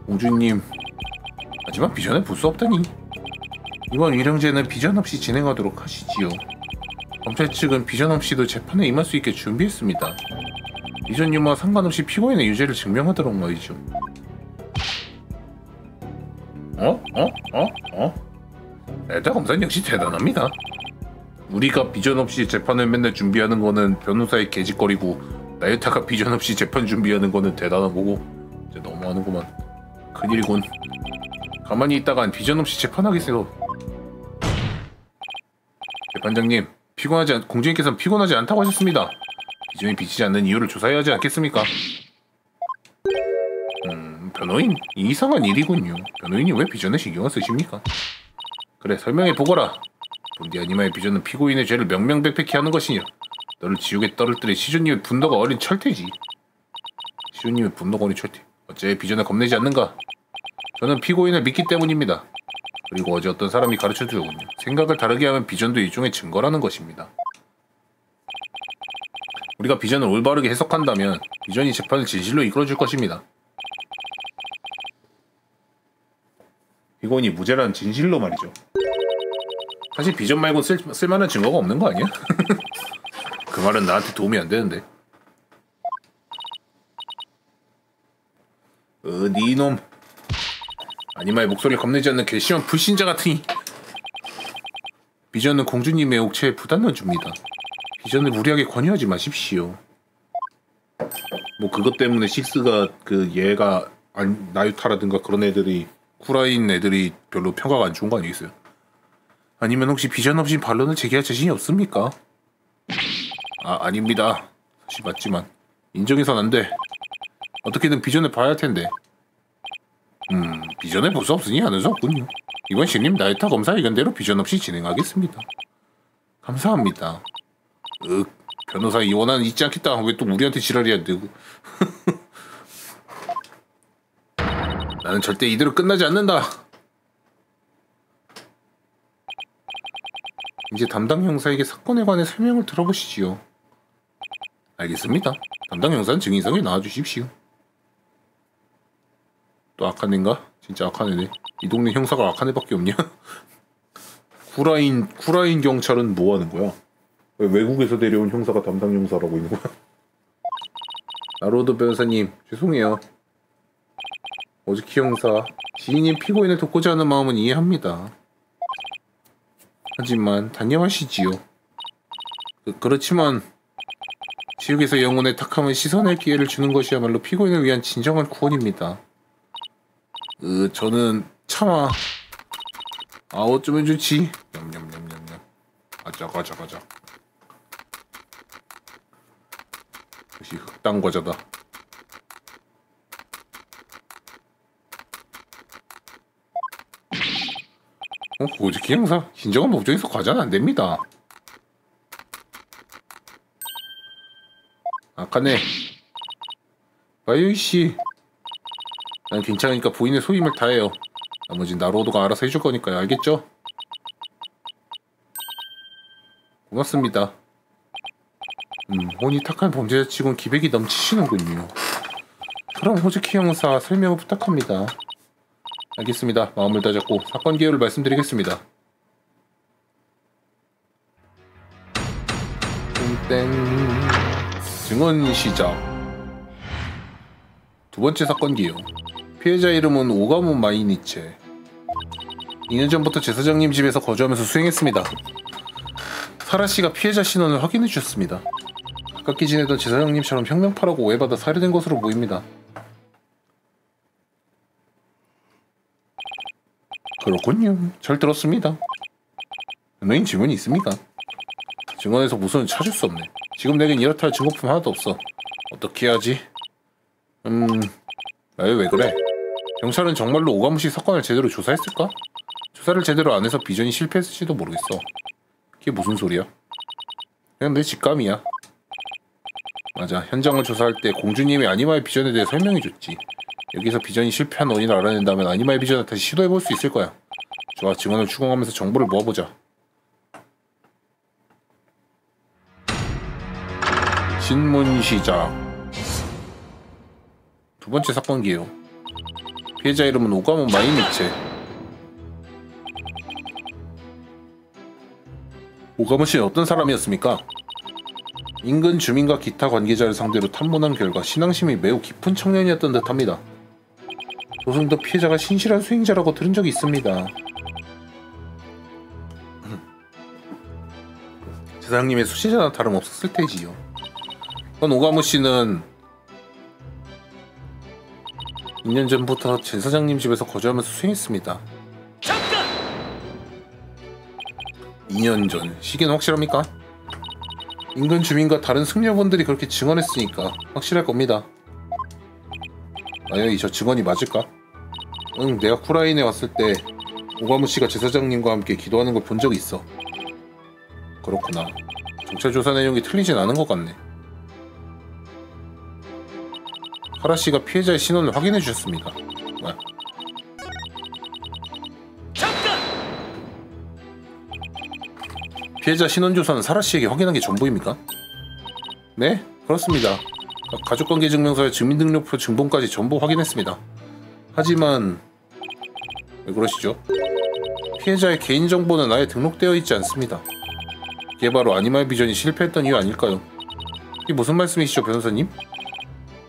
Speaker 1: 공주님, 하지만 비전을 볼 수 없다니. 이번 위령제는 비전 없이 진행하도록 하시지요. 검찰 측은 비전 없이도 재판에 임할 수 있게 준비했습니다. 비전 유무와 상관없이 피고인의 유죄를 증명하도록 말이죠. 에다 검사는 역시 대단합니다. 우리가 비전 없이 재판을 맨날 준비하는 거는 변호사의 개짓거리고 나유타가 비전 없이 재판 준비하는 거는 대단한 거고 이제 너무하는구만. 큰일이군. 가만히 있다간 비전 없이 재판하겠어요. 재판장님, 공주님께서는 피곤하지 않다고 하셨습니다. 비전이 비치지 않는 이유를 조사해야 하지 않겠습니까? 변호인? 이상한 일이군요. 변호인이 왜 비전에 신경을 쓰십니까? 그래, 설명해 보거라. 본디 아니마의 비전은 피고인의 죄를 명명백백히 하는 것이냐. 너를 지옥에 떨어뜨린 시조님의 분노가 어린 철퇴지. 시조님의 분노가 어린 철퇴. 어째 비전을 겁내지 않는가? 저는 피고인을 믿기 때문입니다. 그리고 어제 어떤 사람이 가르쳐주더군요. 생각을 다르게 하면 비전도 일종의 증거라는 것입니다. 우리가 비전을 올바르게 해석한다면 비전이 재판을 진실로 이끌어줄 것입니다. 피고인이 무죄라는 진실로 말이죠. 사실 비전 말고 쓸만한 증거가 없는 거 아니야? 그 말은 나한테 도움이 안 되는데. 니놈. 아니마의 목소리를 겁내지 않는 괘씸한 불신자 같으니. 비전은 공주님의 옥체에 부담을 줍니다. 비전을 무리하게 권유하지 마십시오. 뭐 그것 때문에 식스가 얘가 나유타라든가 그런 애들이 쿠라인 애들이 별로 평가가 안 좋은 거 아니겠어요? 아니면 혹시 비전 없이 반론을 제기할 자신이 없습니까? 아닙니다. 사실 맞지만 인정해선 안 돼. 어떻게든 비전을 봐야 할 텐데. 비전을 볼 수 없으니 하는 수 없군요. 이번 신임 나유타 검사 의견대로 비전 없이 진행하겠습니다. 감사합니다. 변호사 이원하는 잊지 않겠다. 왜 또 우리한테 지랄이야. 나는 절대 이대로 끝나지 않는다. 이제 담당 형사에게 사건에 관해 설명을 들어보시지요. 알겠습니다. 담당 형사는 증인석에 나와주십시오. 또 악한 애인가? 진짜 악한 애네. 이 동네 형사가 악한 애밖에 없냐? 쿠라인 경찰은 뭐 하는 거야? 왜 외국에서 데려온 형사가 담당 형사라고 있는 거야? 나로드 변호사님, 죄송해요. 오즈키 형사, 지인인 피고인을 돕고자 하는 마음은 이해합니다. 하지만 단념하시지요. 그렇지만 지옥에서 영혼의 탁함을 씻어낼 기회를 주는 것이야말로 피고인을 위한 진정한 구원입니다. 저는 차마 어쩌면 좋지. 냠냠냠냠냠. 가자. 역시 흑당 과자다. 오즈키 형사, 진정한 목적에서 과자는 안 됩니다. 아까네. 마유이 씨, 난 괜찮으니까 부인의 소임을 다해요. 나머진 나로도가 알아서 해줄 거니까요. 알겠죠? 고맙습니다. 혼이 탁한 범죄자치곤 기백이 넘치시는군요. 그럼 호즈키 형사 설명을 부탁합니다. 알겠습니다. 마음을 다잡고 사건 개요를 말씀드리겠습니다. 땡. 증언 시작. 두 번째 사건 개요. 피해자 이름은 오가모 마이니체. 2년 전부터 제사장님 집에서 거주하면서 수행했습니다. 사라씨가 피해자 신원을 확인해 주셨습니다. 가깝게 지내던 제사장님처럼 혁명파라고 오해받아 살해된 것으로 보입니다. 그렇군요. 잘 들었습니다. 너흰 질문이 있습니까? 증언에서 무슨 찾을 수 없네. 지금 내겐 이렇다 할 증거품 하나도 없어. 어떻게 해야지? 왜 그래? 경찰은 정말로 오가무시 사건을 제대로 조사했을까? 조사를 제대로 안 해서 비전이 실패했을지도 모르겠어. 그게 무슨 소리야? 그냥 내 직감이야. 맞아. 현장을 조사할 때 공주님이 아니마의 비전에 대해 설명해줬지. 여기서 비전이 실패한 원인을 알아낸다면 아니마의 비전을 다시 시도해볼 수 있을 거야. 좋아. 증언을 추궁하면서 정보를 모아보자. 신문 시작. 두 번째 사건 기요. 피해자 이름은 오가모 마이니체. 오가모 씨는 어떤 사람이었습니까? 인근 주민과 기타 관계자를 상대로 탐문한 결과 신앙심이 매우 깊은 청년이었던 듯합니다. 조승도 피해자가 신실한 수행자라고 들은 적이 있습니다. 제사장님의 수시자나 다름없었을 테지요. 그건 오가모 씨는 2년 전부터 제사장님 집에서 거주하면서 수행했습니다. 잠깐! 2년 전. 시기는 확실합니까? 인근 주민과 다른 승려분들이 그렇게 증언했으니까 확실할 겁니다. 만약에 저 증언이 맞을까? 응, 내가 쿠라인에 왔을 때 오가무 씨가 제사장님과 함께 기도하는 걸 본 적이 있어. 그렇구나. 경찰 조사 내용이 틀리진 않은 것 같네. 하라 씨가 피해자의 신원을 확인해 주셨습니다. 뭐야? 잠깐! 피해자 신원 조사는 사라 씨에게 확인한 게 전부입니까? 네, 그렇습니다. 가족관계 증명서에 주민등록표 증본까지 전부 확인했습니다. 하지만 왜 그러시죠? 피해자의 개인정보는 아예 등록되어 있지 않습니다. 이게 바로 아니마의 비전이 실패했던 이유 아닐까요? 이게 무슨 말씀이시죠, 변호사님?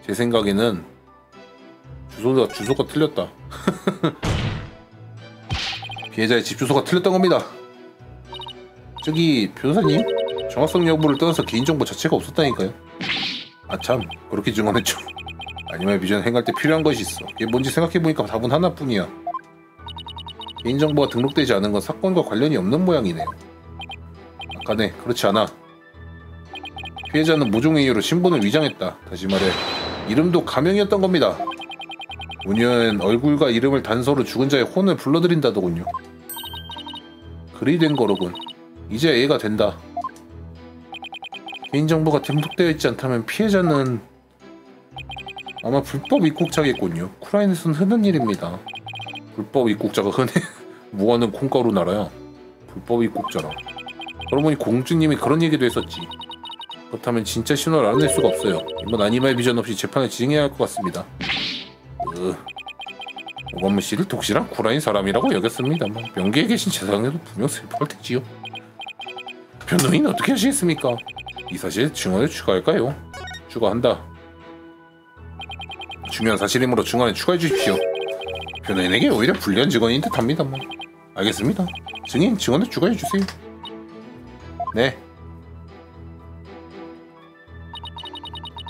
Speaker 1: 제 생각에는 주소가 틀렸다. 피해자의 집 주소가 틀렸던 겁니다. 저기 변호사님, 정확성 여부를 떠나서 개인정보 자체가 없었다니까요. 아참, 그렇게 증언했죠. 아니마의 비전 행할 때 필요한 것이 있어. 그게 뭔지 생각해보니까 답은 하나뿐이야. 개인정보가 등록되지 않은 건 사건과 관련이 없는 모양이네요. 아까네, 그렇지 않아. 피해자는 모종의 이유로 신분을 위장했다. 다시 말해 이름도 가명이었던 겁니다. 운여는 얼굴과 이름을 단서로 죽은 자의 혼을 불러들인다더군요. 그리 된 거로군. 이제 이해가 된다. 개인정보가 등록되어 있지 않다면 피해자는 아마 불법 입국자겠군요. 쿠라인에서는 흔한 일입니다. 불법 입국자가 흔해. 무한은 콩가루 나라야. 불법 입국자라. 그러고 보니 공주님이 그런 얘기도 했었지. 그렇다면 진짜 신원을 알아낼 수가 없어요. 이번 아니마의 비전 없이 재판을 진행해야 할 것 같습니다. 오가무 씨를 독실한 쿠라인 사람이라고 여겼습니다만 명계에 계신 제사장님도 분명 슬퍼할 테지요. 변호인 어떻게 하시겠습니까? 이 사실에 증언을 추가할까요? 추가한다. 중요한 사실이므로 증언에 추가해 주십시오. 변호인에게 오히려 불리한 증언인 듯합니다만. 알겠습니다. 증인 증언에 추가해 주세요. 네.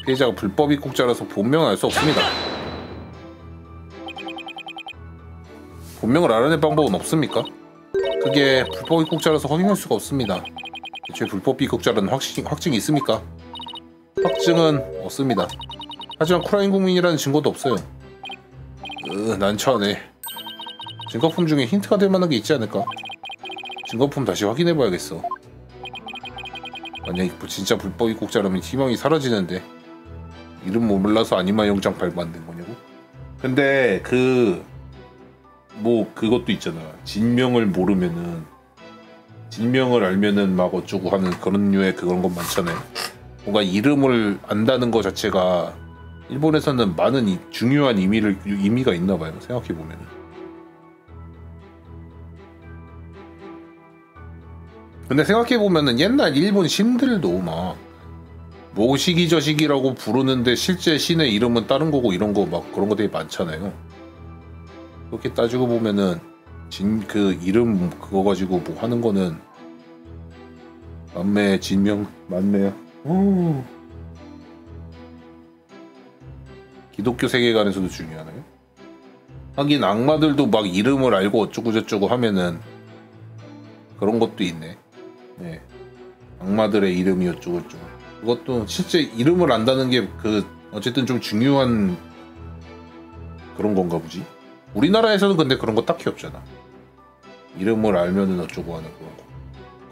Speaker 1: 피해자가 불법 입국자라서 본명을 알 수 없습니다. 본명을 알아낼 방법은 없습니까? 그게 불법 입국자라서 확인할 수가 없습니다. 애초에 불법 입국자라는 확증이 있습니까? 확증은 없습니다. 하지만 쿠라인 국민이라는 증거도 없어요. 난처하네. 증거품 중에 힌트가 될 만한 게 있지 않을까? 증거품 다시 확인해봐야겠어. 만약에 진짜 불법 입국자라면 희망이 사라지는데 이름 몰라서 아니마 영장 발부 안 된 거냐고? 근데 그것도 있잖아. 진명을 모르면은 진명을 알면은 막 어쩌고 하는 그런 류의 그런 것 많잖아요. 뭔가 이름을 안다는 것 자체가 일본에서는 많은 중요한 의미가 있나 봐요. 생각해 보면은. 근데 생각해 보면은 옛날 일본 신들도 막 뭐시기 저시기라고 부르는데 실제 신의 이름은 다른 거고 이런 거 막 그런 거 되게 많잖아요. 그렇게 따지고 보면은 그 이름 그거 가지고 뭐 하는 거는 만매 진명 맞네요. 오. 기독교 세계관에서도 중요하나요? 하긴 악마들도 막 이름을 알고 어쩌고 저쩌고 하면은 그런 것도 있네. 네. 악마들의 이름이 어쩌고 저쩌고. 그것도 실제 이름을 안다는 게 그 어쨌든 좀 중요한 그런 건가 보지. 우리나라에서는 근데 그런 거 딱히 없잖아. 이름을 알면은 어쩌고 하는 그런 거.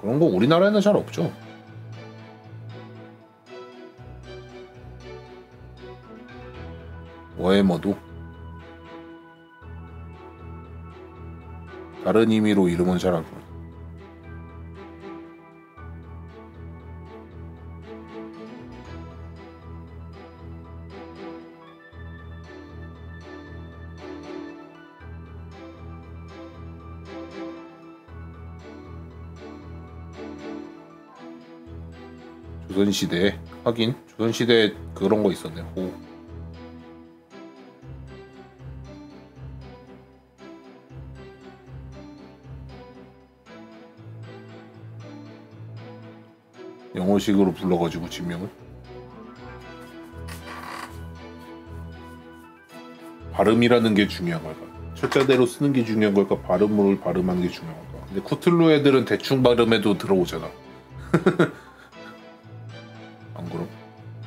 Speaker 1: 그런 거 우리나라에는 잘 없죠. 워해머도 다른 의미로 이름은 잘 안 부르. 조선시대에 하긴 조선시대에 그런 거 있었네. 호. 영어식으로 불러가지고 지명을 발음이라는 게 중요한 걸까? 철자대로 쓰는 게 중요한 걸까? 발음을 발음하는 게 중요한 걸까? 근데 쿠툴루 애들은 대충 발음해도 들어오잖아. 안 그럼?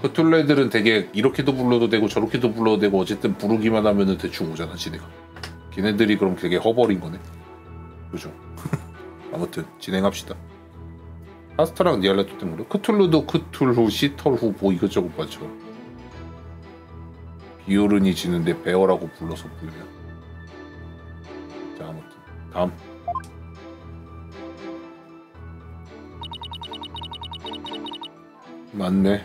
Speaker 1: 쿠툴루 애들은 되게 이렇게도 불러도 되고 저렇게도 불러도 되고 어쨌든 부르기만 하면은 대충 오잖아 지네가. 걔네들이 그럼 되게 허벌인 거네. 그죠? 아무튼 진행합시다. 파스타랑 니알라토 때문에 크툴루도 크툴후, 시털후 뭐 이것저것 맞죠. 비오른이 지는데 베어라고 불러서 불려요. 자 아무튼 다음. 맞네.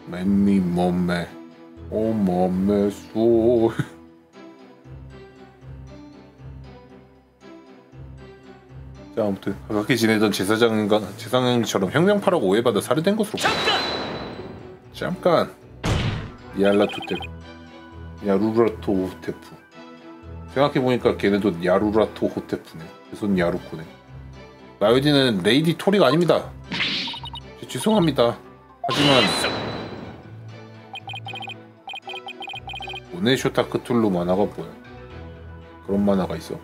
Speaker 1: 맨미 몸매 오 몸매 소. 자 아무튼 가깝게 지내던 제사장처럼 혁명파라고 오해받아 살해된 것으로. 잠깐. 야루라토 호테프. 생각해보니까 걔네도 야루라토 호테프네. 손 야루코네. 마요디는 레이디 토리가 아닙니다. 죄송합니다. 하지만 오네쇼타 크툴루 만화가 뭐야? 그런 만화가 있어.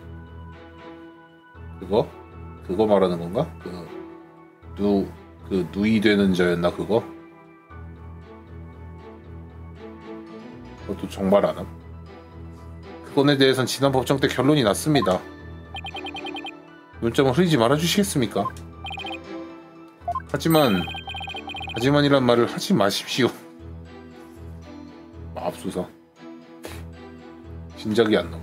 Speaker 1: 그거 말하는 건가? 누이 되는 자였나 그거? 그것도 정말 안 함. 그건에 대해선 지난 법정 때 결론이 났습니다. 눈점을 흐리지 말아주시겠습니까? 하지만이란 말을 하지 마십시오. 맙소사. 진작이 안 나오.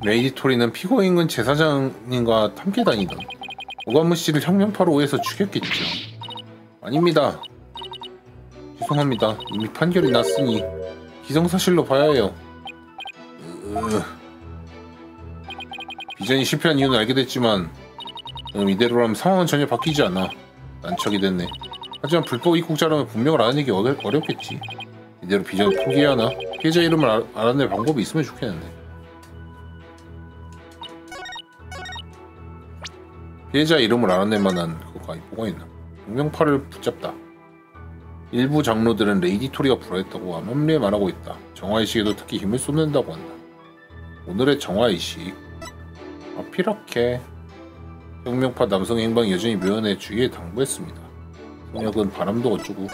Speaker 1: 레이디 토리는 피고 인근 제사장님과 함께 다니던 오가무 씨를 혁명파로 오해해서 죽였겠죠. 아닙니다. 죄송합니다. 이미 판결이 났으니 기정사실로 봐야 해요. 비전이 실패한 이유는 알게 됐지만 이대로라면 상황은 전혀 바뀌지 않아. 난척이 됐네. 하지만 불법 입국자라면 분명을 알아내기 어렵겠지. 이대로 비전을 포기해야 하나? 피해자 이름을 알아낼 방법이 있으면 좋겠는데. 피해자 이름을 알아낼 만한 그거가 뭐가 있나? 혁명파를 붙잡다. 일부 장로들은 레이디 토리가 불화했다고 암암리에 말하고 있다. 정화의식에도 특히 힘을 쏟는다고 한다. 오늘의 정화의식. 피렇게 혁명파 남성 행방이 여전히 묘연해 주의에 당부했습니다. 성역은 바람도 어쩌고.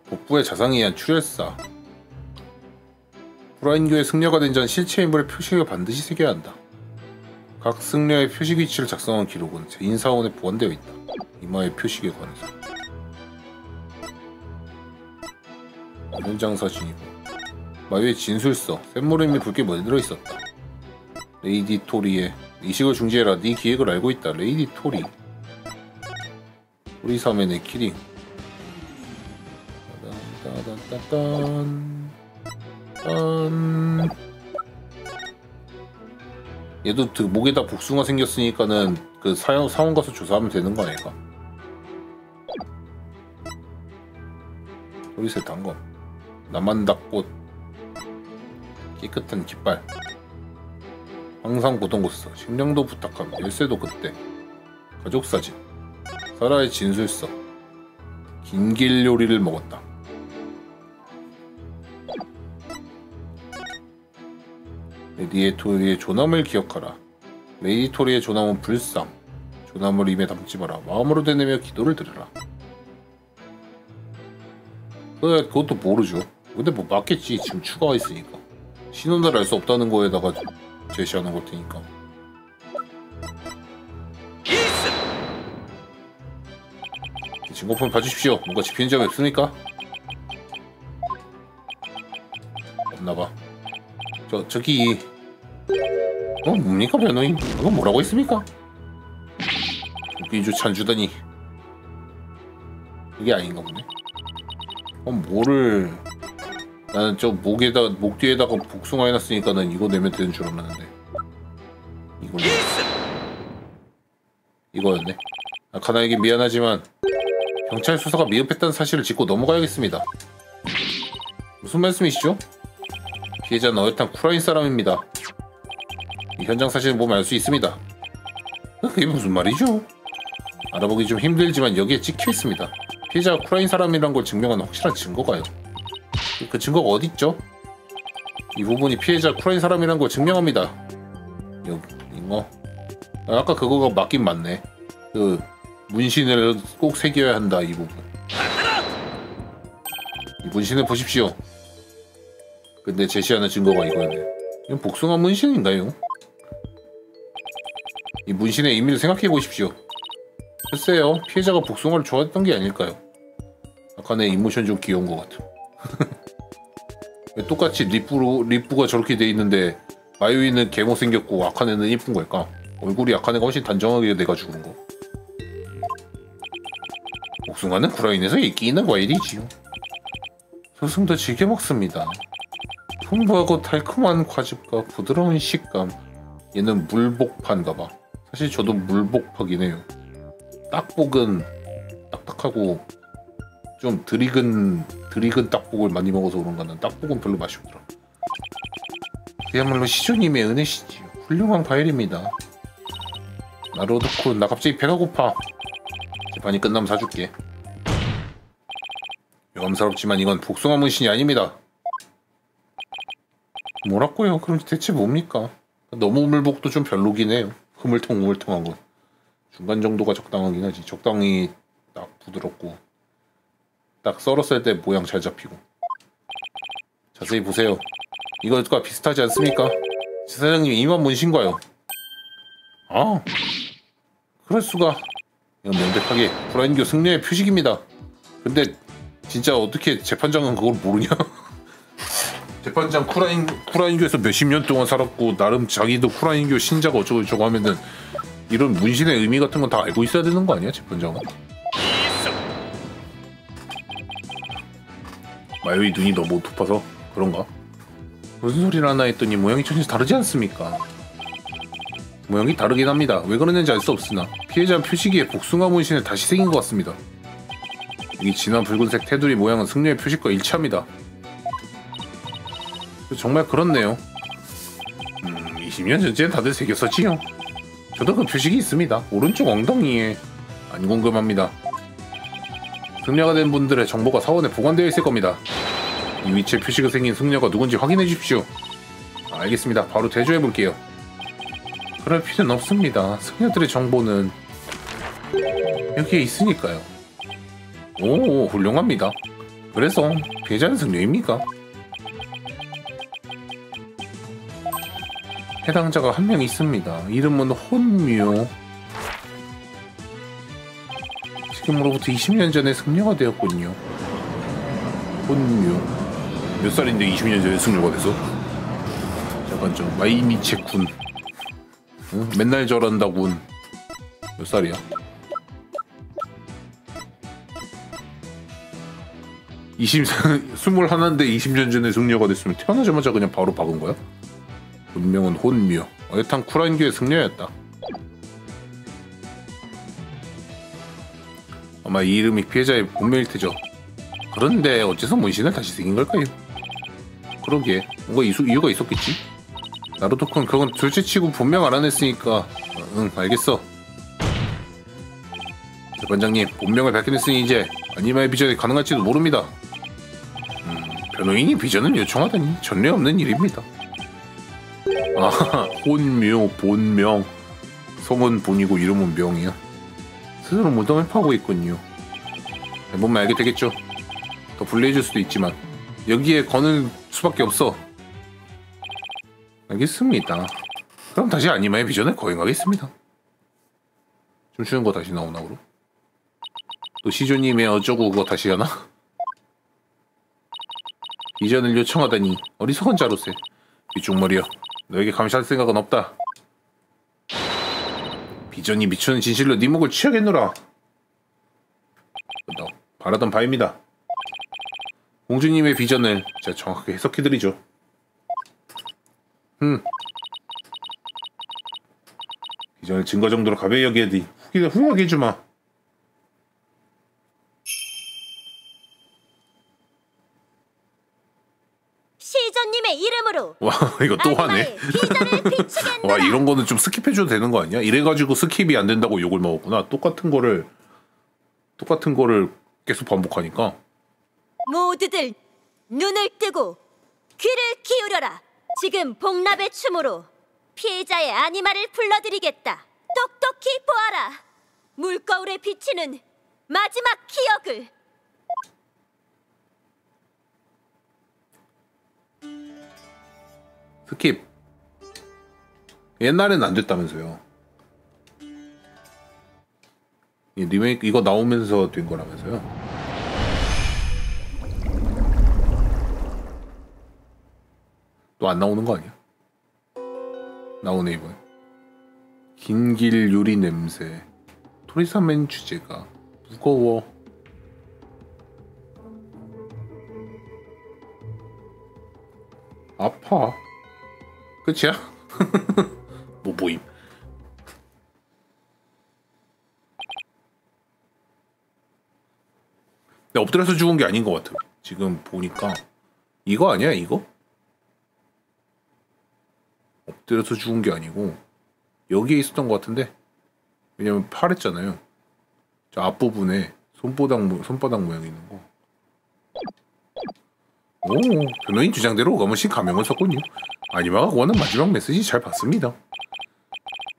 Speaker 1: 복부의 자상에 의한 출혈사. 브라인교의 승려가 된 자는 실체 인물의 표식을 반드시 새겨야 한다. 각 승려의 표식 위치를 작성한 기록은 인사원에 보관되어 있다. 이마의 표식에 관해서. 현장 사진이고. 마유의 진술서. 샘물음이 붉게 물들어 있었다. 레이디 토리의 이식을 중지해라. 네 기획을 알고 있다. 레이디 토리. 토리 사면의 키링. 얘도 그 목에다 복숭아 생겼으니까는 그 사원 가서 조사하면 되는 거 아닐까? 토리새 단검. 남한닭꽃. 깨끗한 깃발. 항상 보던 곳에서 식량도 부탁함. 열쇠도 그때. 가족사진. 사라의 진술서. 긴길 요리를 먹었다. 레이디 토리의 조남을 기억하라. 레이디 토리의 조남은 불상. 조남을 입에 담지 마라. 마음으로 되뇌며 기도를 드려라. 그것도 모르죠. 근데 뭐 맞겠지. 지금 추가가 있으니까. 신원을 알 수 없다는 거에다가 제시하는 걸 테니까. 증거품 봐주십시오. 뭔가 집히는 점이 없습니까? 없나봐. 저기 뭡니까 변호인? 이건 뭐라고 했습니까? 웃기조차 안 주다니. 이게 아닌가 보네. 뭐를 나는 저 목 뒤에다가 복숭아 해놨으니까는 이거 내면 되는 줄 알았는데 이거였네. 아카나에게 미안하지만 경찰 수사가 미흡했다는 사실을 짚고 넘어가야겠습니다. 무슨 말씀이시죠? 피해자는 어엿한 쿠라인 사람입니다. 이 현장 사실을 보면 알 수 있습니다. 그게 무슨 말이죠? 알아보기 좀 힘들지만 여기에 찍혀있습니다. 피해자가 쿠라인 사람이란 걸 증명하는 확실한 증거가요. 그 증거가 어딨죠? 이 부분이 피해자 쿠라인 사람이란 걸 증명합니다. 이거 아까 그거가 맞긴 맞네. 그 문신을 꼭 새겨야 한다. 이 부분. 이 문신을 보십시오. 근데 제시하는 증거가 이거였네. 이건 복숭아 문신인가요? 이 문신의 의미를 생각해 보십시오. 글쎄요, 피해자가 복숭아를 좋아했던 게 아닐까요? 아카네 이모션 좀 귀여운 것 같아. 왜 똑같이 리프가 저렇게 돼 있는데 마유이는 개 못생겼고 아카네는 이쁜 걸까? 얼굴이 아카네가 훨씬 단정하게 돼가지고 그런 거. 복숭아는 쿠라인에서 인기 있는 과일이지요. 저승도 즐겨 먹습니다. 풍부하고 달콤한 과즙과 부드러운 식감. 얘는 물복파인가봐. 사실 저도 물복파긴 해요. 딱복은 딱딱하고 좀 드리근 딱복을 많이 먹어서 그런가 난 딱복은 별로 맛이 없더라. 그야말로 시조님의 은혜시지요. 훌륭한 과일입니다. 나로도쿤 나 갑자기 배가 고파. 재판이 끝나면 사줄게. 여감스럽지만 이건 복숭아 문신이 아닙니다. 뭐라고요? 그럼 대체 뭡니까? 너무 물복도 좀 별로긴 해요. 흐물통한 건 중간 정도가 적당하긴 하지. 적당히 딱 부드럽고 딱 썰었을 때 모양 잘 잡히고. 자세히 보세요. 이것과 비슷하지 않습니까? 지사장님 이만 문신과요. 아, 그럴 수가. 이건 명백하게 쿠라인교 승려의 표식입니다. 근데 진짜 어떻게 재판장은 그걸 모르냐? 재판장 쿠라인교에서 몇십 년 동안 살았고 나름 자기도 쿠라인교 신자가 어쩌고저쩌고 하면은 이런 문신의 의미 같은 건 다 알고 있어야 되는 거 아니야? 재판장은? 마요이 눈이 너무 높아서 그런가? 무슨 소리를 하나 했더니 모양이 전혀 다르지 않습니까? 모양이 다르긴 합니다. 왜 그러는지 알 수 없으나 피해자 표식에 복숭아 문신을 다시 새긴 것 같습니다. 이 진한 붉은색 테두리 모양은 승려의 표식과 일치합니다. 정말 그렇네요. 20년 전쯤엔 다들 새겼었지요. 저도 그 표식이 있습니다. 오른쪽 엉덩이에. 안 궁금합니다. 승려가 된 분들의 정보가 사원에 보관되어 있을 겁니다. 이 위치에 표시가 생긴 승려가 누군지 확인해 주십시오. 알겠습니다. 바로 대조해 볼게요. 그럴 필요는 없습니다. 승려들의 정보는 여기에 있으니까요. 오, 훌륭합니다. 그래서 피해자는 승려입니까? 해당자가 한 명 있습니다. 이름은 혼묘. 지금으로부터 20년 전에 승려가 되었군요. 혼묘. 몇 살인데 20년 전에 승려가 돼서? 약간 좀 마이미체 군. 응? 맨날 저런다군. 몇 살이야? 스물 하나인데 20년 전에 승려가 됐으면 태어나자마자 그냥 바로 박은 거야? 본명은 혼묘. 어엿한 쿠란교의 승려였다. 아마 이 이름이 피해자의 본명일 테죠. 그런데 어째서 문신을 다시 새긴 걸까요? 그러게 뭔가 이유가 있었겠지? 나루토군 그건 둘째치고 본명 알아냈으니까 응 알겠어. 재반장님 본명을 밝혀냈으니 이제 아니마의 비전이 가능할지도 모릅니다. 변호인이 비전을 요청하다니 전례 없는 일입니다. 아 혼묘 본명. 성은 본이고 이름은 명이야. 스스로 무덤을 파고 있군요. 해보면 알게 되겠죠. 더 불리해질 수도 있지만 여기에 거는 수밖에 없어. 알겠습니다. 그럼 다시 아니마의 비전을 거행하겠습니다. 춤추는 거 다시 나오나 그럼? 또 시조님의 어쩌고 그거 다시 하나? 비전을 요청하다니 어리석은 자로세. 빗중머리여 너에게 감시할 생각은 없다. 비전이 미추는 진실로 네 목을 취하겠노라. 너 바라던 바입니다. 공주님의 비전을 제가 정확하게 해석해드리죠. 비전을 증거 정도로 가벼이 여기야지 후회하게 해주마.
Speaker 4: 시조님의 이름으로
Speaker 1: 와 이거 또 하네. 와 이런 거는 좀 스킵해줘도 되는 거 아니야? 이래가지고 스킵이 안 된다고 욕을 먹었구나. 똑같은 거를 계속 반복하니까.
Speaker 4: 모두들 눈을 뜨고 귀를 기울여라. 지금 복납의 춤으로 피해자의 아니마를 불러드리겠다. 똑똑히 보아라. 물거울에 비치는 마지막 기억을.
Speaker 1: 스킵. 옛날엔 안 됐다면서요. 이 리메이크 이거 나오면서 된 거라면서요. 또 안 나오는 거 아니야? 나오네 이번에. 긴길 유리 냄새. 토리사멘 주제가 무거워. 아파. 끝이야? 뭐 보임? 근데 엎드려서 죽은 게 아닌 것 같아. 지금 보니까 이거 아니야 이거? 엎드려서 죽은 게 아니고 여기에 있었던 것 같은데. 왜냐면 파랬잖아요. 저 앞부분에 손바닥 모양 있는 거. 오, 변호인 주장대로 오가무신 가명을 썼군요. 아니마가 원하는 마지막 메시지 잘 봤습니다.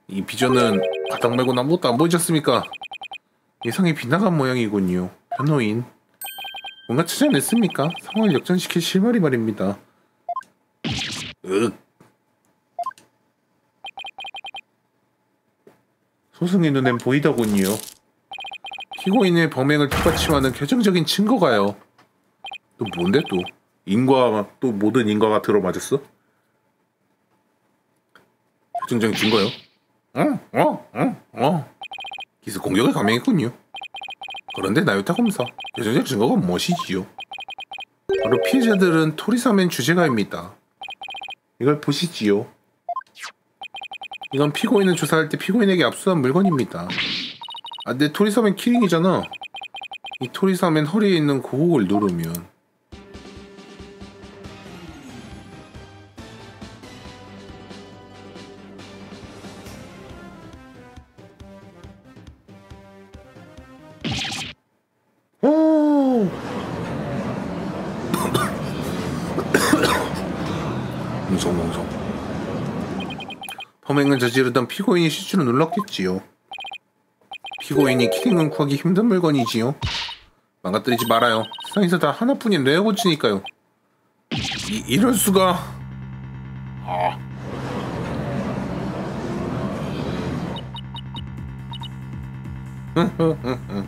Speaker 1: 이 비전은 바닥 말고는 아무것도 안 보이셨습니까? 예상이 빗나간 모양이군요. 변호인 뭔가 찾아냈습니까? 상황을 역전시킬 실마리 말입니다. 소승의 눈엔 보이더군요. 피고인의 범행을 뒷받침하는 결정적인 증거가요. 또 뭔데 또? 또 모든 인과가 들어맞았어? 결정적인 증거요? 기습 공격을 감행했군요. 그런데 나요타 검사, 결정적 증거가 무엇이지요? 바로 피해자들은 토리사멘 주제가입니다. 이걸 보시지요. 이건 피고인을 조사할 때 피고인에게 압수한 물건입니다. 아, 근데 토리사멘 키링이잖아. 이 토리사멘 허리에 있는 고곡을 누르면 웅성웅성. 범행을 저지르던 피고인이 실수로 눌렀겠지요. 피고인이 키링은 구하기 힘든 물건이지요. 망가뜨리지 말아요. 세상에서 다 하나뿐인 레어고치니까요. 이럴 수가.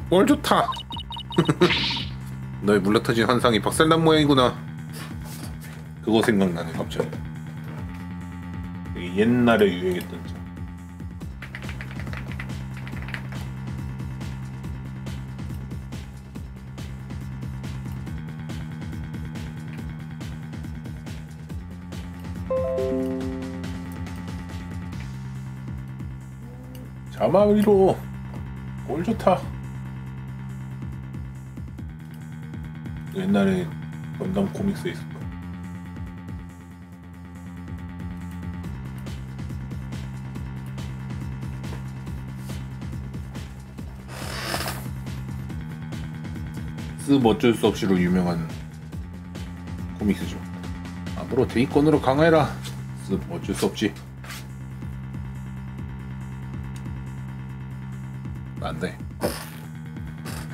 Speaker 1: 뭘 좋다. 너의 물러터진 환상이 박살난 모양이구나. 그거 생각나네 갑자기. 옛날에 유행했던 점. 아마리로 꼴 좋다. 옛날에 건담 코믹스에 있었던. 습 어쩔 수 없이로 유명한 코믹스죠. 앞으로 대위권으로 강화해라. 습 어쩔 수 없지. 안돼.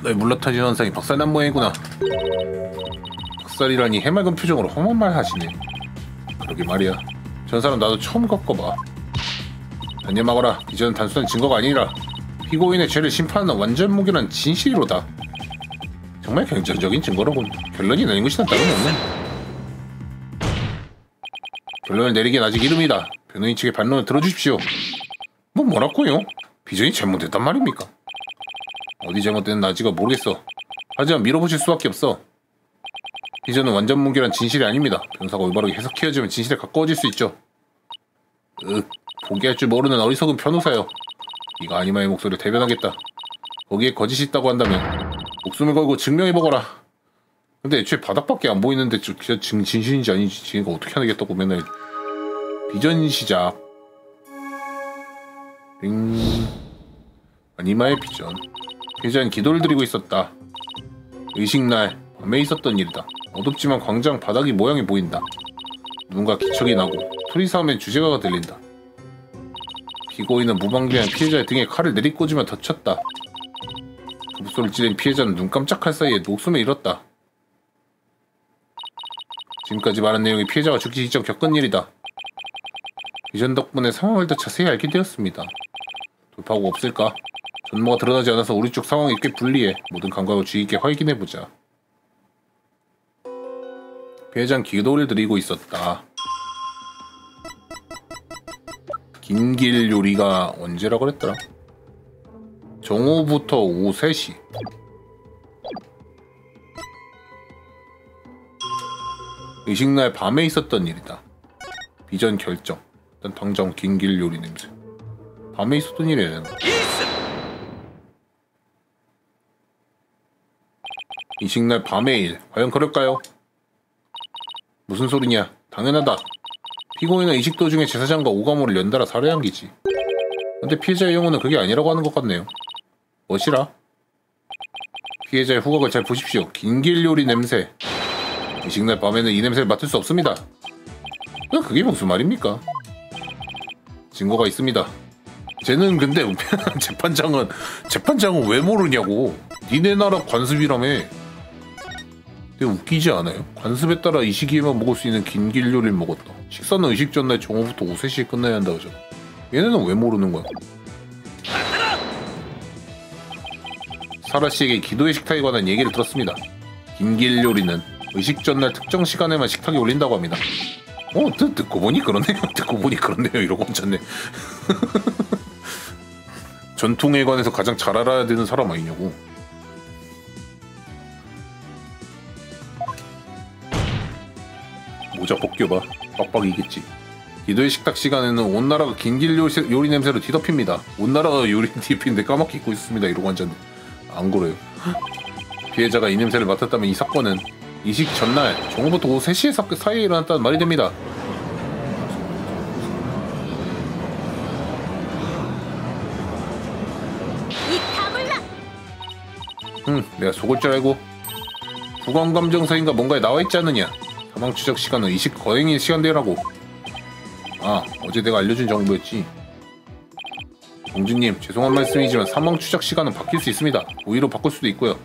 Speaker 1: 너의 물러터진 원상이 박살난 모양이구나. 박살이라니 해맑은 표정으로 험한 말 하시네. 그러게 말이야. 전 사람 나도 처음 겪어봐. 단념하거라. 이제는 단순한 증거가 아니라 피고인의 죄를 심판하는 완전 무결한 진실이로다. 정말 결정적인 증거로군. 결론이 나는 것이란 다름이 없네. 결론을 내리기엔 아직 이름이다. 변호인 측의 반론을 들어주십시오. 뭐라고요? 비전이 잘못됐단 말입니까? 어디 잘못됐는지 아직은 모르겠어. 하지만 밀어붙일 수밖에 없어. 비전은 완전 무결한 진실이 아닙니다. 변호사가 올바르게 해석해야지만 진실에 가까워질 수 있죠. 포기할 줄 모르는 어리석은 변호사요. 네가 아니마의 목소리를 대변하겠다. 거기에 거짓이 있다고 한다면 목숨을 걸고 증명해보거라. 근데 애초에 바닥밖에 안 보이는데 진실인지 아닌지 지금 어떻게 하겠다고 맨날. 비전 시작. 아니마의 비전. 피해자는 기도를 드리고 있었다. 의식날 밤에 있었던 일이다. 어둡지만 광장 바닥이 모양이 보인다. 누군가 기척이 나고 소리싸움엔 주제가가 들린다. 피고인은 무방비한 피해자의 등에 칼을 내리꽂으며 덧쳤다. 급소를 찌른 피해자는 눈 깜짝할 사이에 목숨을 잃었다. 지금까지 말한 내용이 피해자가 죽기 직전 겪은 일이다. 비전 덕분에 상황을 더 자세히 알게 되었습니다. 돌파구가 없을까? 전모가 드러나지 않아서 우리 쪽 상황이 꽤 불리해. 모든 감각을 주의 있게 확인해보자. 피해자는 기도를 드리고 있었다. 긴 길 요리가 언제라고 그랬더라? 정오부터 오후 3시. 의식날 밤에 있었던 일이다. 비전 결정. 일단 당장 긴 길 요리 냄새. 밤에 있었던 일이야. 의식날 밤의 일. 과연 그럴까요? 무슨 소리냐? 당연하다. 피고인은 의식 도중에 제사장과 오가모를 연달아 살해한 기지. 근데 피해자의 영혼은 그게 아니라고 하는 것 같네요. 뭐시라? 피해자의 후각을 잘 보십시오. 긴 길 요리 냄새. 의식날 밤에는 이 냄새를 맡을 수 없습니다. 그게 무슨 말입니까? 증거가 있습니다. 쟤는 근데 재판장은 왜 모르냐고. 니네 나라 관습이라며. 되게 웃기지 않아요? 관습에 따라 이 시기에만 먹을 수 있는 긴 길 요리를 먹었다. 식사는 의식 전날 정오부터 오후 3시에 끝나야 한다고 하잖아. 얘네는 왜 모르는 거야? 사라 씨에게 기도의 식탁에 관한 얘기를 들었습니다. 긴 길 요리는 의식 전날 특정 시간에만 식탁에 올린다고 합니다. 듣고 보니 그러네요. 듣고 보니 그렇네요. 이러고 앉았네. 전통에 관해서 가장 잘 알아야 되는 사람 아니냐고. 모자 벗겨봐. 빡빡이겠지. 기도의 식탁 시간에는 온 나라가 긴 길 요리 냄새로 뒤덮입니다. 온 나라가 요리 뒤덮이는데 까맣게 입고 있습니다. 이러고 앉았네. 안 그래요. 피해자가 이 냄새를 맡았다면 이 사건은 이식 전날 정오부터 오후 3시에 사이에 일어났다는 말이 됩니다. 내가 속을 줄 알고. 부검감정서인가 뭔가에 나와있지 않느냐. 사망 추적 시간은 의식 거행의 시간대라고. 어제 내가 알려준 정보였지. 공주님, 죄송한 말씀이지만 사망 추적 시간은 바뀔 수 있습니다. 오히려 바꿀 수도 있고요.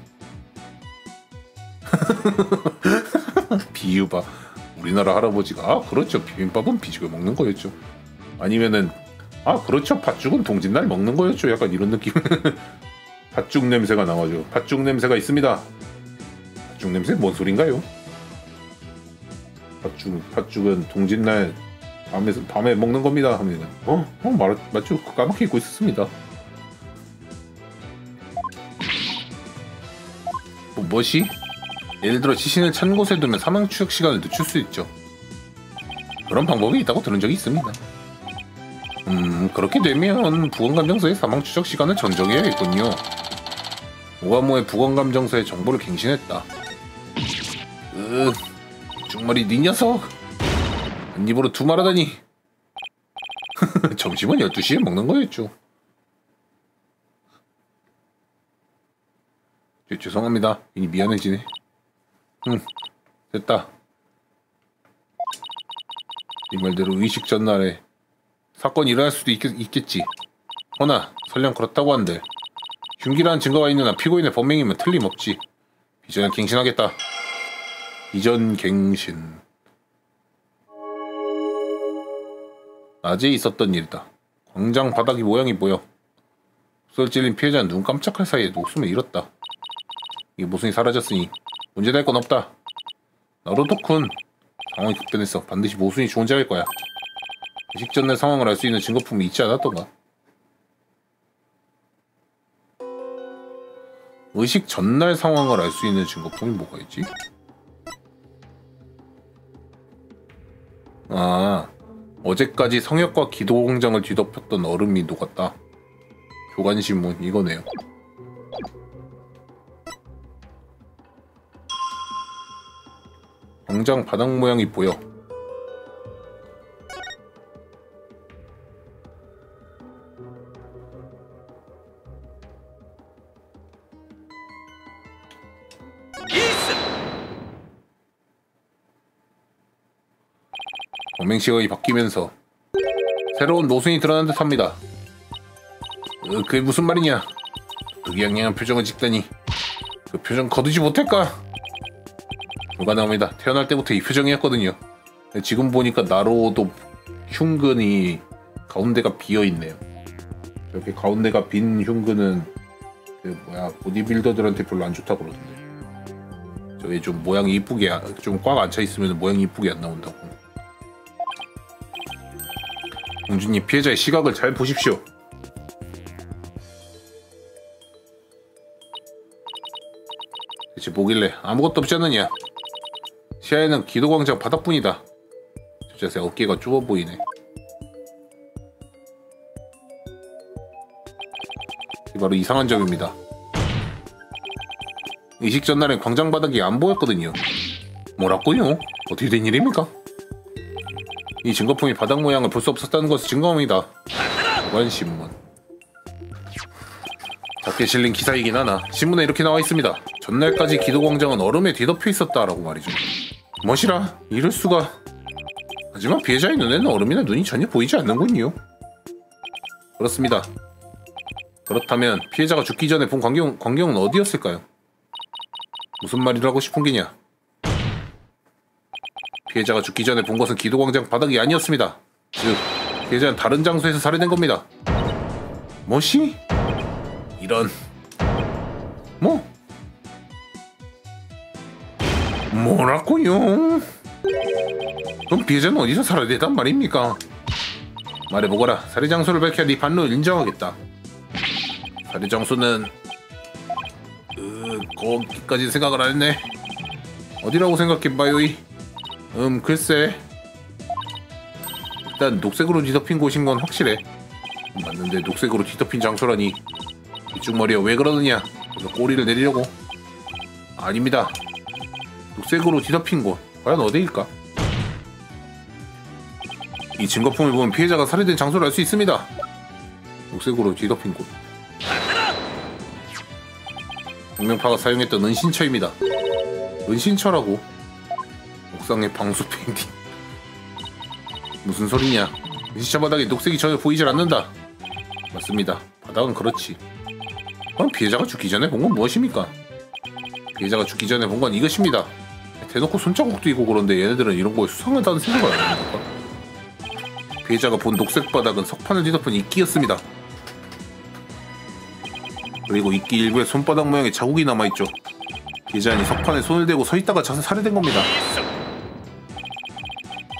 Speaker 1: 비유 봐. 우리나라 할아버지가 그렇죠. 비빔밥은 비죽여 먹는 거였죠. 아니면은 그렇죠. 팥죽은 동짓날 먹는 거였죠. 약간 이런 느낌. 팥죽 냄새가 나가죠. 팥죽 냄새가 있습니다. 팥죽 냄새 뭔 소린가요? 팥죽은 동짓날 밤에 먹는 겁니다. 하면 맞죠? 까맣게 입고 있었습니다. 뭐시? 예를 들어 시신을 찬 곳에 두면 사망 추적 시간을 늦출 수 있죠. 그런 방법이 있다고 들은 적이 있습니다. 그렇게 되면 부검감정서의 사망 추적 시간을 전정해야겠군요. 오가모의 부검감정서의 정보를 갱신했다. 정말이 네 녀석! 한 입으로 두 말하다니. 점심은 12시에 먹는 거였죠. 죄송합니다. 괜히 미안해지네. 됐다. 이 말대로 의식 전날에 사건이 일어날 수도 있겠지. 허나 설령 그렇다고 한들 흉기라는 증거가 있는 한 피고인의 범행이면 틀림없지. 비전을 갱신하겠다. 비전 갱신. 낮에 있었던 일이다. 광장 바닥이 모양이 보여. 쏠 찔린 피해자는 눈 깜짝할 사이에 목숨을 잃었다. 이게 모순이 사라졌으니 문제될 건 없다. 나루토쿤, 상황이 급변했어. 반드시 모순이 존재할 거야. 의식 전날 상황을 알 수 있는 증거품이 있지 않았던가? 의식 전날 상황을 알 수 있는 증거품이 뭐가 있지? 아, 어제까지 성역과 기도공장을 뒤덮였던 얼음이 녹았다. 조간신문 이거네요. 광장 바닥 모양이 보여. 범행 시각이 바뀌면서 새로운 모순이 드러난 듯합니다. 그게 무슨 말이냐? 의기양양한 표정을 짓다니 그 표정 거두지 못할까? 불가능합니다. 태어날 때부터 이 표정이었거든요. 지금 보니까 나로도 흉근이 가운데가 비어있네요. 저렇게 가운데가 빈 흉근은 그 보디빌더들한테 별로 안 좋다고 그러던데. 저게 좀 모양이 이쁘게 좀 꽉 앉혀있으면 모양이 이쁘게 안 나온다고. 공주님, 피해자의 시각을 잘 보십시오. 대체 뭐길래 아무것도 없지 않느냐? 시야에는 기도광장 바닥뿐이다. 저 자세 어깨가 좁아 보이네. 이게 바로 이상한 점입니다. 의식 전날엔 광장 바닥이 안 보였거든요. 뭐라고요? 어떻게 된 일입니까? 이 증거품이 바닥 모양을 볼 수 없었다는 것을 증거합니다. 조간신문. 작게 실린 기사이긴 하나 신문에 이렇게 나와 있습니다. 전날까지 기도광장은 얼음에 뒤덮여 있었다라고 말이죠. 뭐시라? 이럴 수가. 하지만 피해자의 눈에는 얼음이나 눈이 전혀 보이지 않는군요. 그렇습니다. 그렇다면 피해자가 죽기 전에 본 광경은 어디였을까요? 무슨 말이라고 하고 싶은 게냐? 피해자가 죽기 전에 본 것은 기도광장 바닥이 아니었습니다. 즉, 피해자는 다른 장소에서 살해된 겁니다. 뭐시? 이런... 뭐라고요? 그럼 피해자는 어디서 살해됐단 말입니까? 말해보거라. 살해 장소를 밝혀야 네 반론을 인정하겠다. 살해 장소는... 거기까지 생각을 안 했네. 어디라고 생각해봐요이? 글쎄. 일단 녹색으로 뒤덮인 곳인 건 확실해. 맞는데 녹색으로 뒤덮인 장소라니. 이쪽 머리야 왜 그러느냐? 그래서 꼬리를 내리려고? 아닙니다. 녹색으로 뒤덮인 곳 과연 어디일까? 이 증거품을 보면 피해자가 살해된 장소를 알 수 있습니다. 녹색으로 뒤덮인 곳. 공명파가 사용했던 은신처입니다. 은신처라고? 옥상의 방수 페인팅. 무슨 소리냐? 은신처 바닥에 녹색이 전혀 보이질 않는다. 맞습니다. 바닥은 그렇지. 그럼 피해자가 죽기 전에 본 건 무엇입니까? 피해자가 죽기 전에 본 건 이것입니다. 대놓고 손자국도 있고 그런데 얘네들은 이런 거에 수상하다는 생각을 안 합니까? 피해자가 본 녹색 바닥은 석판을 뒤덮은 이끼였습니다. 그리고 이끼 일부에 손바닥 모양의 자국이 남아있죠. 피해자는 석판에 손을 대고 서있다가 살해된 겁니다.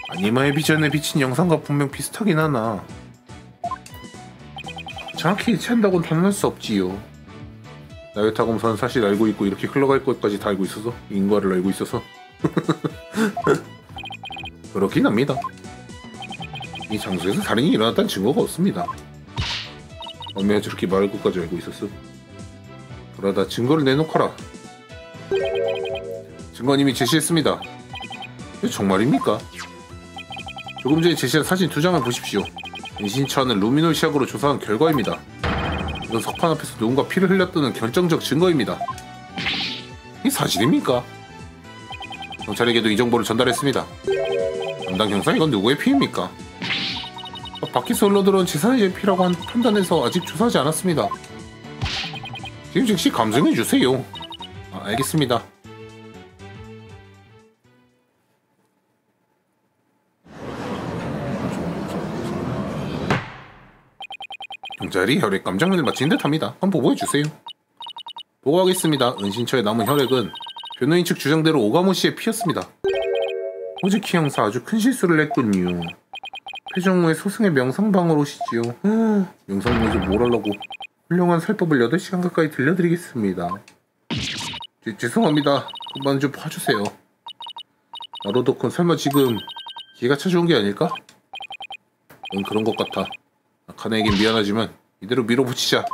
Speaker 1: 아니마의 비전에 비친 영상과 분명 비슷하긴 하나 정확히 일치한다고는 단언할 수 없지요. 나요타 검사는 사실 알고 있고 이렇게 흘러갈 것까지 다 알고 있어서 인과를 알고 있어서 그렇긴 합니다. 이 장소에서 살인이 일어났다는 증거가 없습니다. 엄매가 저렇게 말할 것까지 알고 있었어. 그러다 증거를 내놓거라. 증거님이 제시했습니다. 정말입니까? 조금 전에 제시한 사진 2장을 보십시오. 은신처는 루미놀 시약으로 조사한 결과입니다. 이건 석판 앞에서 누군가 피를 흘렸다는 결정적 증거입니다. 이 사실입니까? 경찰에게도 이 정보를 전달했습니다. 담당 형사, 이건 누구의 피입니까? 밖에서 흘러들어온 제3자의 피라고 판단해서 아직 조사하지 않았습니다. 지금 즉시 감정해주세요. 알겠습니다. 경찰이 혈액 감정을 마친 듯합니다. 한번 보고해주세요. 보고하겠습니다. 은신처에 남은 혈액은 변호인 측 주장대로 오가모 씨의 피였습니다. 호즈키 형사, 아주 큰 실수를 했군요. 패정 후에 소승의 명상방으로 오시지요. 명상방에서 뭘 하려고. 훌륭한 살법을 8시간 가까이 들려드리겠습니다. 죄송합니다. 그만 좀 봐주세요. 나로도콘, 설마 지금 기회가 찾아온 게 아닐까? 넌 그런 것 같아. 아카네에겐 미안하지만 이대로 밀어붙이자.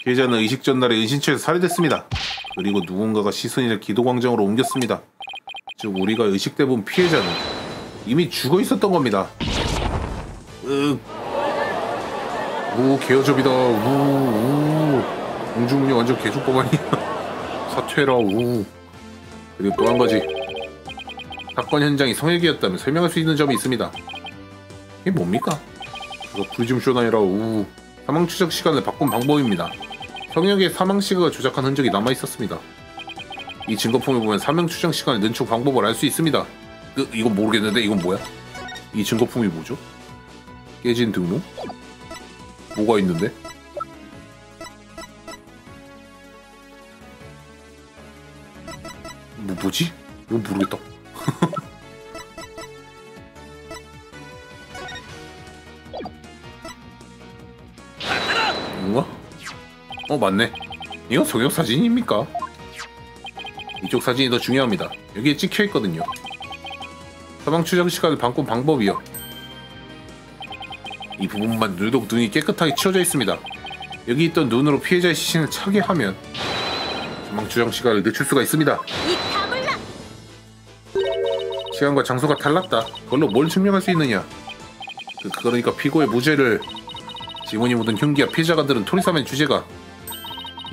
Speaker 1: 피해자는 의식 전날에 은신처에서 살해됐습니다. 그리고 누군가가 시선이를 기도광장으로 옮겼습니다. 즉 우리가 의식돼 본 피해자는 이미 죽어 있었던 겁니다. 개어접이다. 공주문이 완전 개족법 아니야. 사퇴라. 그리고 또 한 가지. 사건 현장이 성역이었다면 설명할 수 있는 점이 있습니다. 이게 뭡니까? 이거 프리즘쇼 아니라 사망 추적 시간을 바꾼 방법입니다. 성역에 사망 시각을 조작한 흔적이 남아 있었습니다. 이 증거품을 보면 사망 추적 시간을 늦춘 방법을 알 수 있습니다. 이건 모르겠는데 이건 뭐야? 이 증거품이 뭐죠? 깨진 등록? 뭐가 있는데? 뭐지? 이건 모르겠다. 뭔가? 맞네. 이건 성역 사진입니까? 이쪽 사진이 더 중요합니다. 여기에 찍혀있거든요. 사망 추적 시간을 바꾼 방법이요. 이 부분만 유독 눈이 깨끗하게 치워져 있습니다. 여기 있던 눈으로 피해자의 시신을 차게 하면 사망 추적 시간을 늦출 수가 있습니다. 시간과 장소가 달랐다. 그걸로 뭘 증명할 수 있느냐? 그러니까 피고의 무죄를 지문이 묻은 흉기와 피해자가 들은 토리사멘 주제가.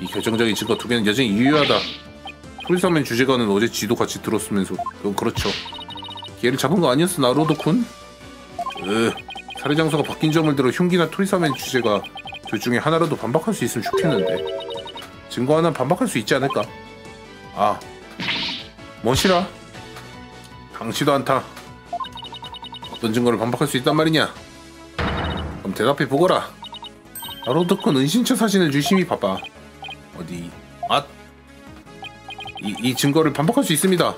Speaker 1: 이 결정적인 증거 2개는 여전히 유효하다. 토리사멘 주제가는 어제 지도 같이 들었으면서. 그건 그렇죠. 기회를 잡은 거 아니었어, 나로도쿤? 살해 장소가 바뀐 점을 들어 흉기나 토리사멘 주제가 둘 중에 하나라도 반박할 수 있으면 좋겠는데. 증거 하나 반박할 수 있지 않을까? 뭐시라? 당치도 않다. 어떤 증거를 반박할 수 있단 말이냐? 그럼 대답해 보거라. 나로도쿤 은신처 사진을 유심히 봐봐. 어디? 이 증거를 반박할 수 있습니다.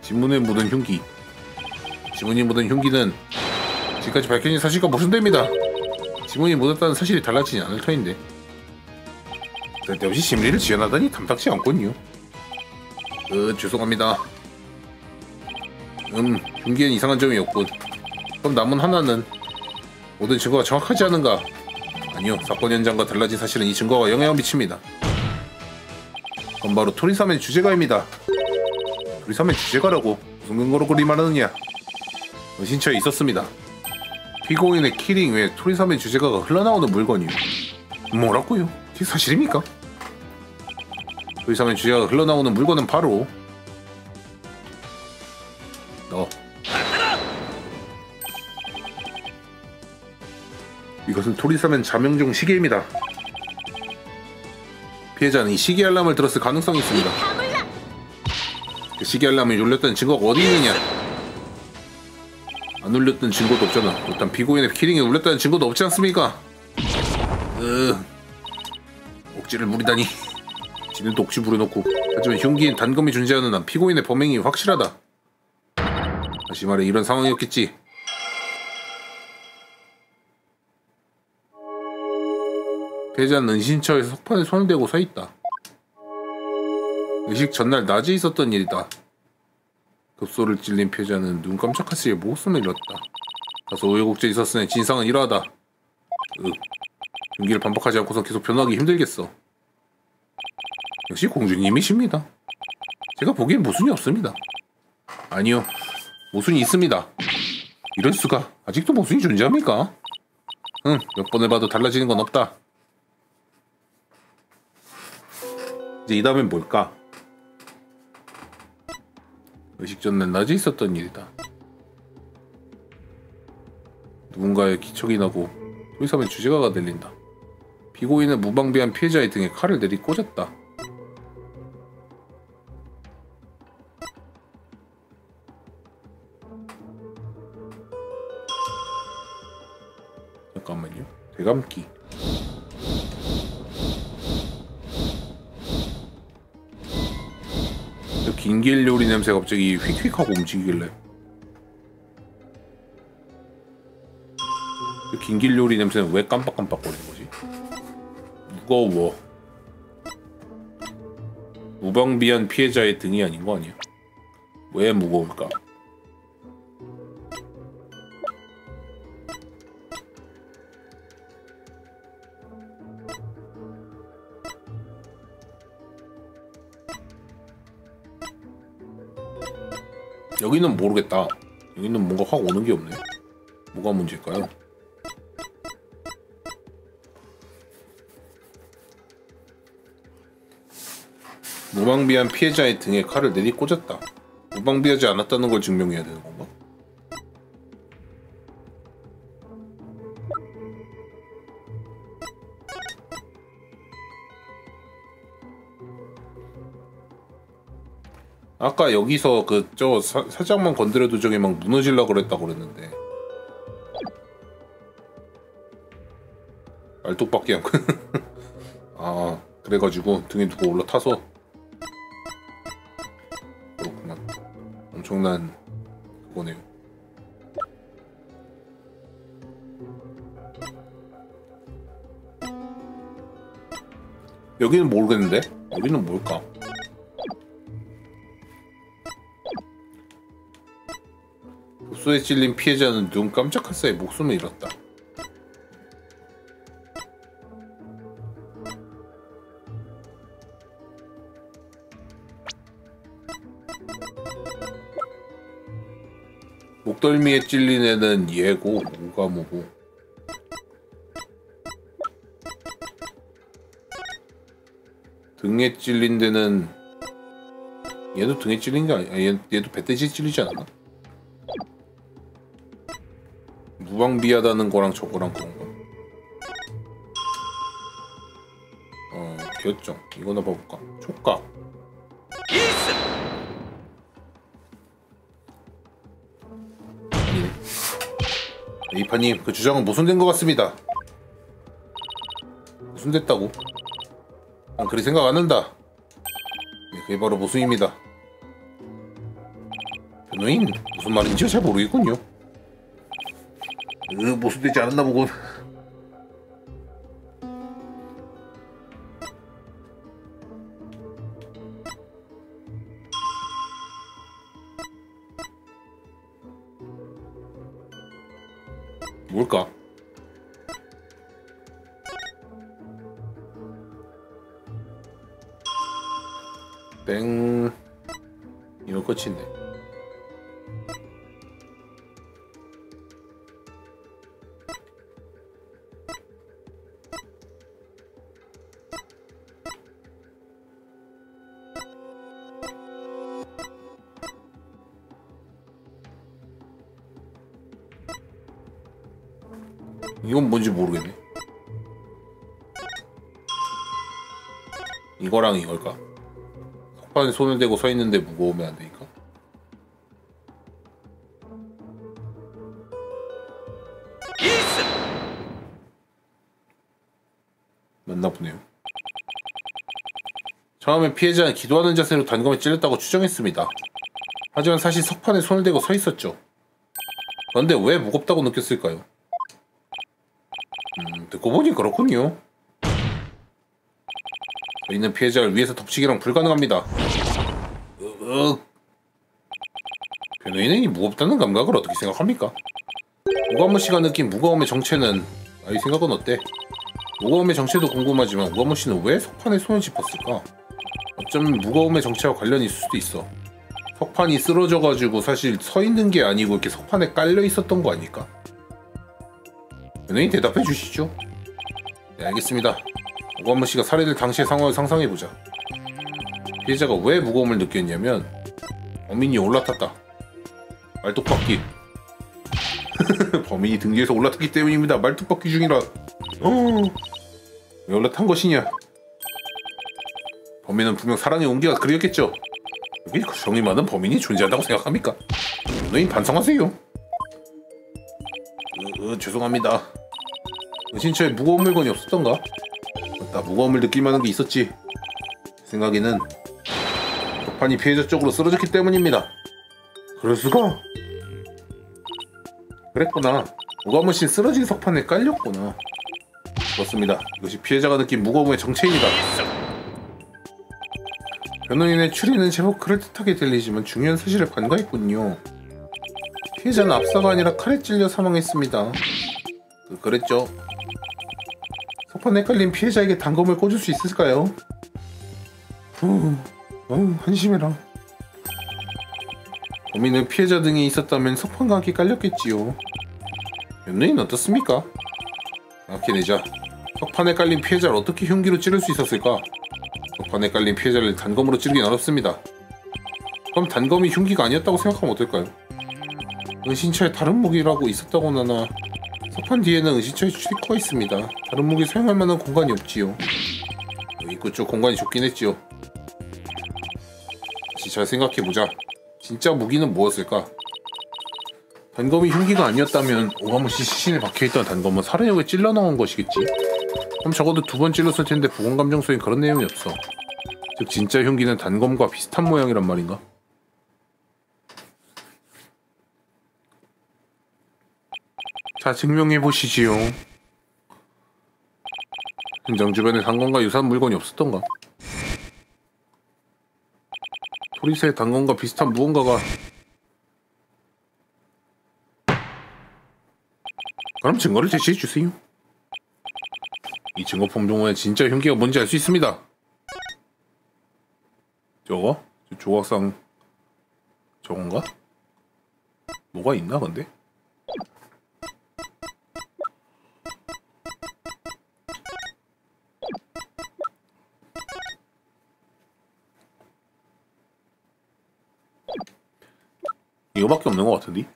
Speaker 1: 지문에 묻은 흉기. 지문이 묻은 흉기는 지금까지 밝혀진 사실과 모순됩니다. 지문이 묻었다는 사실이 달라지지 않을 터인데. 쓸데없이 심리를 지연하다니 탐탁지 않군요. 죄송합니다. 흉기엔 이상한 점이 없군. 그럼 남은 하나는 모든 증거가 정확하지 않은가? 아니요, 사건 현장과 달라진 사실은 이 증거가 영향을 미칩니다. 그건 바로 토리사멘 주제가입니다. 토리사멘 주제가라고? 무슨 근거로 그리 말하느냐? 은신처에 있었습니다. 피고인의 키링 외에 토리사멘 주제가가 흘러나오는 물건이요. 뭐라고요? 이게 사실입니까? 토리사멘 주제가가 흘러나오는 물건은 바로 이것은 토리사멘 자명종 시계입니다. 피해자는 이 시계 알람을 들었을 가능성이 있습니다. 그 시계 알람을 울렸다는 증거가 어디 있느냐? 안 울렸던 증거도 없잖아. 일단 피고인의 키링에 울렸다는 증거도 없지 않습니까? 억지를 부리다니. 지는 또 억지 부려놓고. 하지만 흉기인 단검이 존재하는 한 피고인의 범행이 확실하다. 다시 말해 이런 상황이었겠지. 피해자는 은신처에 석판에 손을 대고 서있다. 의식 전날 낮에 있었던 일이다. 급소를 찔린 피해자는 눈 깜짝할 새에 목숨을 잃었다. 다소 우여곡절이 있었으니 진상은 이러하다. 경기를 반복하지 않고서 계속 변호하기 힘들겠어. 역시 공주님이십니다. 제가 보기엔 모순이 없습니다. 아니요, 모순이 있습니다. 이럴 수가. 아직도 모순이 존재합니까? 몇 번을 봐도 달라지는 건 없다. 이제 이 다음엔 뭘까? 의식 전날 낮에 있었던 일이다. 누군가의 기척이 나고 소리삼의 주제가가 들린다. 피고인은 무방비한 피해자의 등에 칼을 내리꽂았다. 잠깐만요. 대감기. 긴길 요리 냄새가 갑자기 휙휙하고 움직이길래 긴길 요리 냄새는 왜 깜빡깜빡거리는 거지? 무거워. 무방비한 피해자의 등이 아닌 거 아니야? 왜 무거울까? 여기는 모르겠다. 여기는 뭔가 확 오는 게 없네. 뭐가 문제일까요? 무방비한 피해자의 등에 칼을 내리꽂았다. 무방비하지 않았다는 걸 증명해야 되는 건가? 아까 여기서 저 살짝만 건드려도 저기 막 무너질라 그랬다고 그랬는데 알뚝밖에 안 아, 그래가지고 등에 누가 올라타서 그렇구나. 엄청난 그거네요. 여기는 모르겠는데? 여기는 뭘까? 급소에 찔린 피해자는 눈 깜짝할 사이 목숨을 잃었다. 목덜미에 찔린 애는 얘고 뭐가 뭐고. 등에 찔린 데는 얘도 등에 찔린 게 아니야. 얘도 배때지에 찔리지 않았나? 무방비하다는 거랑 저거랑 그런가? 결정. 이거나 봐볼까? 촉각. 아니네. 에이파님, 그 주장은 모순된 것 같습니다. 모순됐다고? 난 그리 생각 안 한다. 네, 그게 바로 모순입니다. 변호인, 무슨 말인지 잘 모르겠군요. 모순되지 않았나 보군. 뭘까? 땡. 이거 끝인데. 이건 뭔지 모르겠네. 이거랑 이걸까? 석판에 손을 대고 서 있는데 무거우면 안 되니까? 맞나 보네요. 처음에 피해자는 기도하는 자세로 단검에 찔렸다고 추정했습니다. 하지만 사실 석판에 손을 대고 서 있었죠. 그런데 왜 무겁다고 느꼈을까요? 듣고 보니 그렇군요. 저희는 피해자를 위에서 덮치기랑 불가능합니다. 연예인이 무겁다는 감각을 어떻게 생각합니까? 오가모 씨가 느낀 무거움의 정체는 아이 생각은 어때? 무거움의 정체도 궁금하지만 오가모 씨는 왜 석판에 손을 짚었을까? 어쩌면 무거움의 정체와 관련이 있을 수도 있어. 석판이 쓰러져가지고 사실 서 있는 게 아니고 이렇게 석판에 깔려 있었던 거 아닐까? 연예인 대답해 주시죠. 네, 알겠습니다. 오가모 씨가 살해될 당시의 상황을 상상해 보자. 피해자가 왜 무거움을 느꼈냐면 범인이 올라탔다. 말뚝박기. 범인이 등 뒤에서 올라탔기 때문입니다. 말뚝박기 중이라. 왜 올라탄 것이냐? 범인은 분명 사랑의 온기가 그리웠겠죠. 여기 정이 많은 범인이 존재한다고 생각합니까? 연예인 반성하세요. 죄송합니다. 신처에 무거운 물건이 없었던가? 맞다, 무거움을 느낄 만한 게 있었지. 생각에는 석판이 피해자 쪽으로 쓰러졌기 때문입니다. 그럴 수가? 그랬구나. 오가모 씨는 쓰러진 석판에 깔렸구나. 그렇습니다. 이것이 피해자가 느낀 무거움의 정체입니다. 변호인의 추리는 제법 그럴듯하게 들리지만 중요한 사실을 간과했군요. 피해자는 압사가 아니라 칼에 찔려 사망했습니다. 그랬죠. 석판에 깔린 피해자에게 단검을 꽂을 수 있을까요? 한심해라. 범인은 피해자 등에 있었다면 석판과 함께 깔렸겠지요. 연예인 어떻습니까? 생각해내자. 석판에 깔린 피해자를 어떻게 흉기로 찌를 수 있었을까? 석판에 깔린 피해자를 단검으로 찌르긴 어렵습니다. 그럼 단검이 흉기가 아니었다고 생각하면 어떨까요? 은신처에 다른 무기라고 있었다거나 석판 뒤에는 은신처에 출입구가 있습니다. 다른 무기 사용할 만한 공간이 없지요. 입구 쪽 공간이 좁긴 했지요. 다시 잘 생각해보자. 진짜 무기는 무엇일까? 단검이 흉기가 아니었다면 오가모 씨 시신에 박혀있던 단검은 살해역에 찔러 나온 것이겠지? 그럼 적어도 2번 찔렀을 텐데 보건감정서엔 그런 내용이 없어. 즉 진짜 흉기는 단검과 비슷한 모양이란 말인가? 자, 증명해보시지요. 현장 주변에 단검과 유사한 물건이 없었던가? 토리스의 단검과 비슷한 무언가가... 그럼 증거를 제시해주세요. 이 증거 폼종의 진짜 흉기가 뭔지 알 수 있습니다. 저거? 조각상... 저건가? 뭐가 있나 근데? 이거밖에 없는 것 같은데?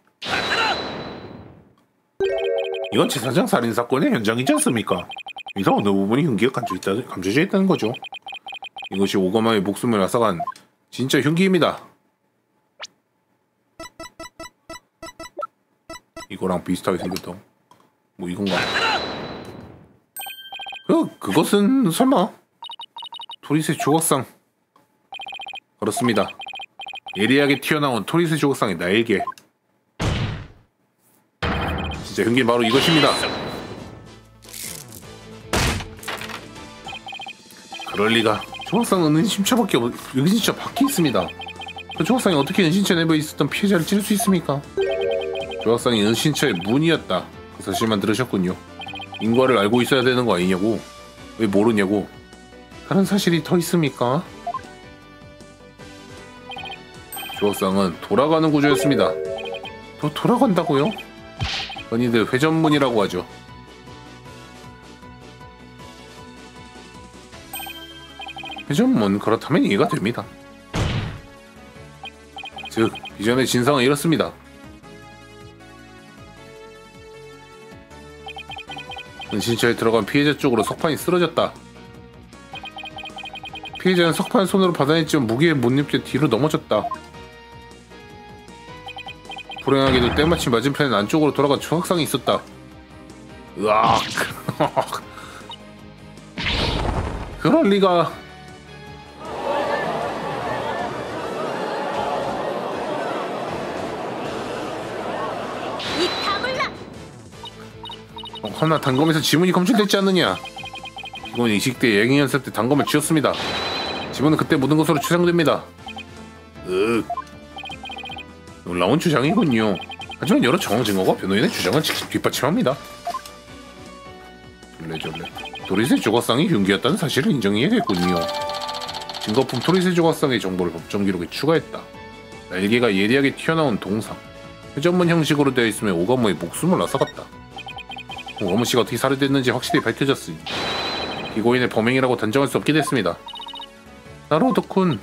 Speaker 1: 이건 제사장 살인사건의 현장이지 않습니까? 여기서 어느 부분이 흉기가 감춰져 있다는 거죠. 이것이 오가마의 목숨을 앗아간 진짜 흉기입니다. 이거랑 비슷하게 생겼던 뭐 이건가? 그것은 설마 토리스의 조각상. 그렇습니다. 예리하게 튀어나온 토리스 조각상의 날개. 진짜 흉기는 바로 이것입니다. 그럴리가. 조각상은 은신처밖에 은신처 밖에 있습니다. 그 조각상이 어떻게 은신처 내부에 있었던 피해자를 찌를 수 있습니까? 조각상이 은신처의 문이었다. 그 사실만 들으셨군요. 인과를 알고 있어야 되는 거 아니냐고. 왜 모르냐고. 다른 사실이 더 있습니까? 조각상은 돌아가는 구조였습니다. 돌아간다고요? 흔히들 회전문이라고 하죠. 회전문, 그렇다면 이해가 됩니다. 즉, 비전의 진상은 이렇습니다. 은신처에 들어간 피해자 쪽으로 석판이 쓰러졌다. 피해자는 석판을 손으로 받아냈지만 무게에 못 입게 뒤로 넘어졌다. 불행하게도 때마침 맞은편에 안쪽으로 돌아간 조각상이 있었다. 으악. 그럴 리가.
Speaker 4: 이 다물라.
Speaker 1: 허나 단검에서 지문이 검출됐지 않느냐. 이건 이식대 예행 연습 때 단검을 쥐었습니다. 지문은 그때 묻은 것으로 추정됩니다. 놀라운 주장이군요. 하지만 여러 정황 증거가 변호인의 주장은 뒷받침합니다. 졸래. 토리스의 조각상이 흉기였다는 사실을 인정해야겠군요. 증거품 토리스의 조각상의 정보를 법정 기록에 추가했다. 날개가 예리하게 튀어나온 동상. 회전문 형식으로 되어 있으며 오가모의 목숨을 앗아갔다. 오가모 씨가 어떻게 살해됐는지 확실히 밝혀졌으니 피고인의 범행이라고 단정할 수 없게 됐습니다. 나로도쿤,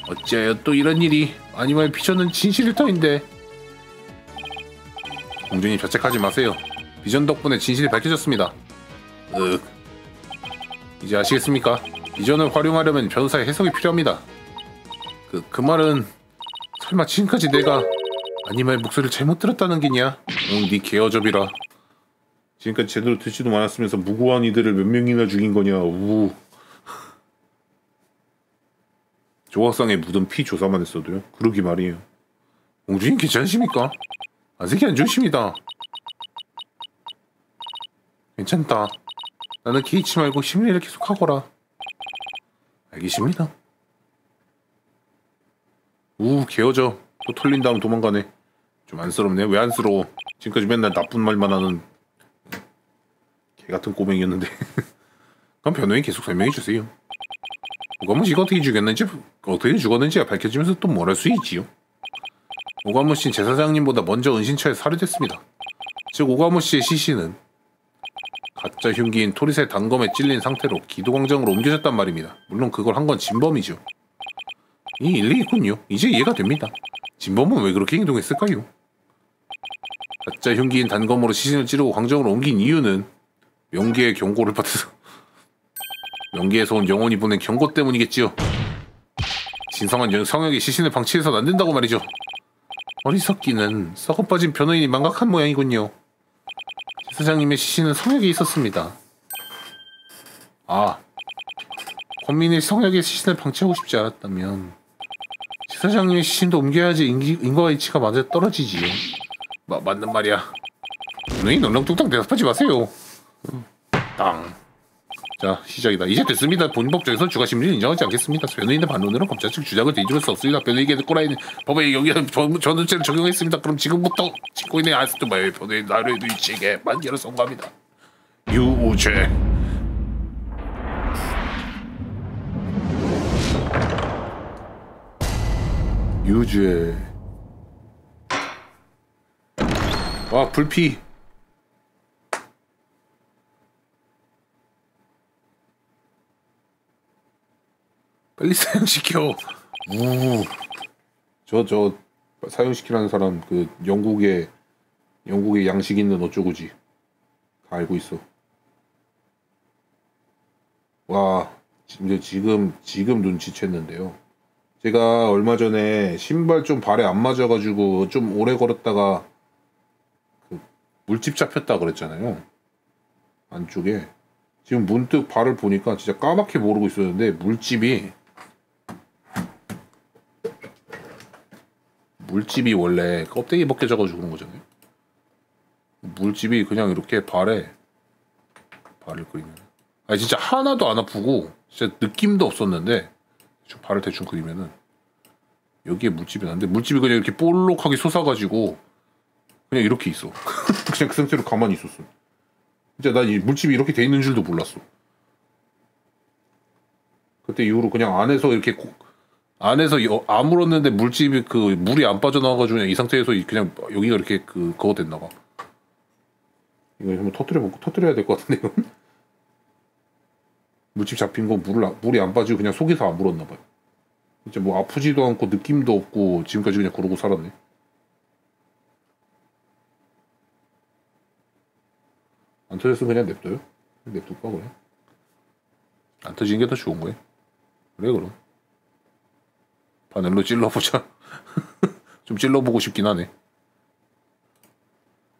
Speaker 1: 어찌하여 또 이런 일이? 아니면 비전은 진실일 터인데. 공주님 자책하지 마세요. 비전 덕분에 진실이 밝혀졌습니다. 이제 아시겠습니까? 비전을 활용하려면 변호사의 해석이 필요합니다. 그 말은 설마 지금까지 내가 아니마의 목소리를 잘못 들었다는 게냐? 네 개어접이라. 지금까지 제대로 듣지도 않았으면서 무고한 이들을 몇 명이나 죽인 거냐? 우. 조각상에 묻은 피 조사만 했어도요? 그러기 말이에요. 공주님 괜찮으십니까? 안색이 안 좋으십니다. 괜찮다. 나는 개의치 말고 심리를 계속하거라. 알겠습니다. 개어져. 또 털린 다음 도망가네. 좀 안쓰럽네. 왜 안쓰러워? 지금까지 맨날 나쁜 말만 하는 개같은 꼬맹이였는데. 그럼 변호인 계속 설명해주세요. 오가모 씨가 어떻게 죽었는지가 밝혀지면서 또 뭘 할 수 있지요? 오가모 씨는 제사장님보다 먼저 은신처에 살해됐습니다. 즉 오가모 씨의 시신은 가짜 흉기인 토리스의 단검에 찔린 상태로 기도광장으로 옮겨졌단 말입니다. 물론 그걸 한 건 진범이죠. 이 일리 있군요. 이제 이해가 됩니다. 진범은 왜 그렇게 행동했을까요? 가짜 흉기인 단검으로 시신을 찌르고 광장으로 옮긴 이유는 명계의 경고를 받아서 명계에서 온 영혼이 보낸 경고 때문이겠지요. 진성한 성역이 시신을 방치해서는 안 된다고 말이죠. 어리석기는 썩어빠진 변호인이 망각한 모양이군요. 사장님의 시신은 성역에 있었습니다. 권민이 성역에 시신을 방치하고 싶지 않았다면 지사장님의 시신도 옮겨야지 인과와 이치가 맞아 떨어지지요. 맞는 말이야. 변호인 널렁뚱땅 대답하지 마세요. 땅. 자, 시작이다. 이제 됐습니다. 본인 법정에서 주가 심리를 인정하지 않겠습니다. 변호인의 반론으로 검찰 측 주장을 뒤집을 수 없습니다. 변호인에게 꼬라이는 법에 여기는 전원죄를 적용했습니다. 그럼 지금부터 직고인의 아스트 마의 변호인 나를 일치에게 만개를 선고합니다. 유죄. 유죄. 와, 불피. 빨리 사용시켜. 저 사용시키라는 사람 그 영국의 양식 있는 어쩌고지 다 알고 있어. 와, 이제 지금 눈치챘는데요. 제가 얼마 전에 신발 좀 발에 안 맞아가지고 좀 오래 걸었다가 그 물집 잡혔다 그랬잖아요. 안쪽에. 지금 문득 발을 보니까 진짜 까맣게 모르고 있었는데 물집이 원래 껍데기 벗겨져가지고 그런 거잖아요. 물집이 그냥 이렇게 발을 그리면 진짜 하나도 안 아프고 진짜 느낌도 없었는데 저 발을 대충 그리면은 여기에 물집이 나는데 물집이 그냥 이렇게 볼록하게 솟아가지고 그냥 이렇게 있어. 그냥 그 상태로 가만히 있었어. 진짜 나 이 물집이 이렇게 돼 있는 줄도 몰랐어. 그때 이후로 그냥 안에서 아물었는데 물집이 물이 안 빠져나와가지고 그냥 이 상태에서 그냥 여기가 이렇게 그거 됐나봐. 이거 한번 터뜨려야 될 것 같은데 이건? 물집 잡힌 거 물이 안 빠지고 그냥 속에서 아물었나봐요. 진짜 뭐 아프지도 않고 느낌도 없고 지금까지 그냥 그러고 살았네. 안 터졌으면 그냥 냅둬요? 냅둘까 그래? 안 터지는 게 더 좋은 거야? 그래 그럼 바늘로 찔러보자. 좀 찔러보고 싶긴 하네.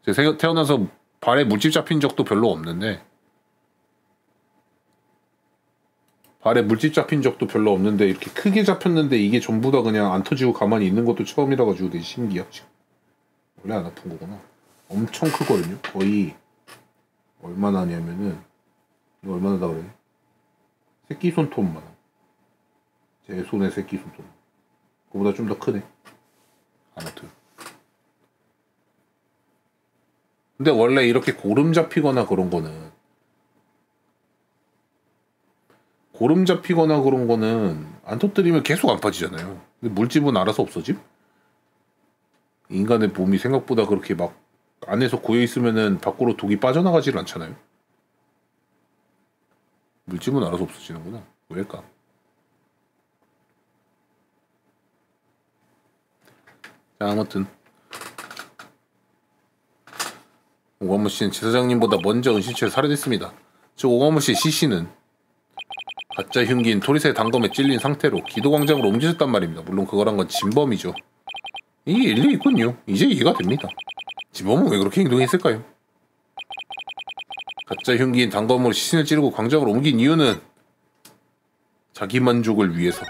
Speaker 1: 제가 태어나서 발에 물집 잡힌 적도 별로 없는데 이렇게 크게 잡혔는데 이게 전부 다 그냥 안 터지고 가만히 있는 것도 처음이라 가지고 되게 신기하지. 원래 안 아픈 거구나. 엄청 크거든요. 거의 얼마나 하냐면은 이거 얼마나다 그래? 새끼 손톱만. 제 손의 새끼 손톱. 그거보다 좀 더 크네. 아무튼. 근데 원래 이렇게 고름 잡히거나 그런 거는 안 터뜨리면 계속 안 빠지잖아요. 근데 물집은 알아서 없어짐? 인간의 몸이 생각보다 그렇게 막 안에서 고여 있으면은 밖으로 독이 빠져나가질 않잖아요. 물집은 알아서 없어지는구나. 왜일까? 자, 아무튼 오가무 씨는 제사장님보다 먼저 은신처에 살해됐습니다. 즉 오가무 씨 시신은 가짜 흉기인 토리스의 단검에 찔린 상태로 기도광장으로 옮겨졌단 말입니다. 물론 그거란 건 진범이죠. 이게 일리 있군요. 이제 이해가 됩니다. 진범은 왜 그렇게 행동했을까요? 가짜 흉기인 단검으로 시신을 찌르고 광장으로 옮긴 이유는 자기 만족을 위해서.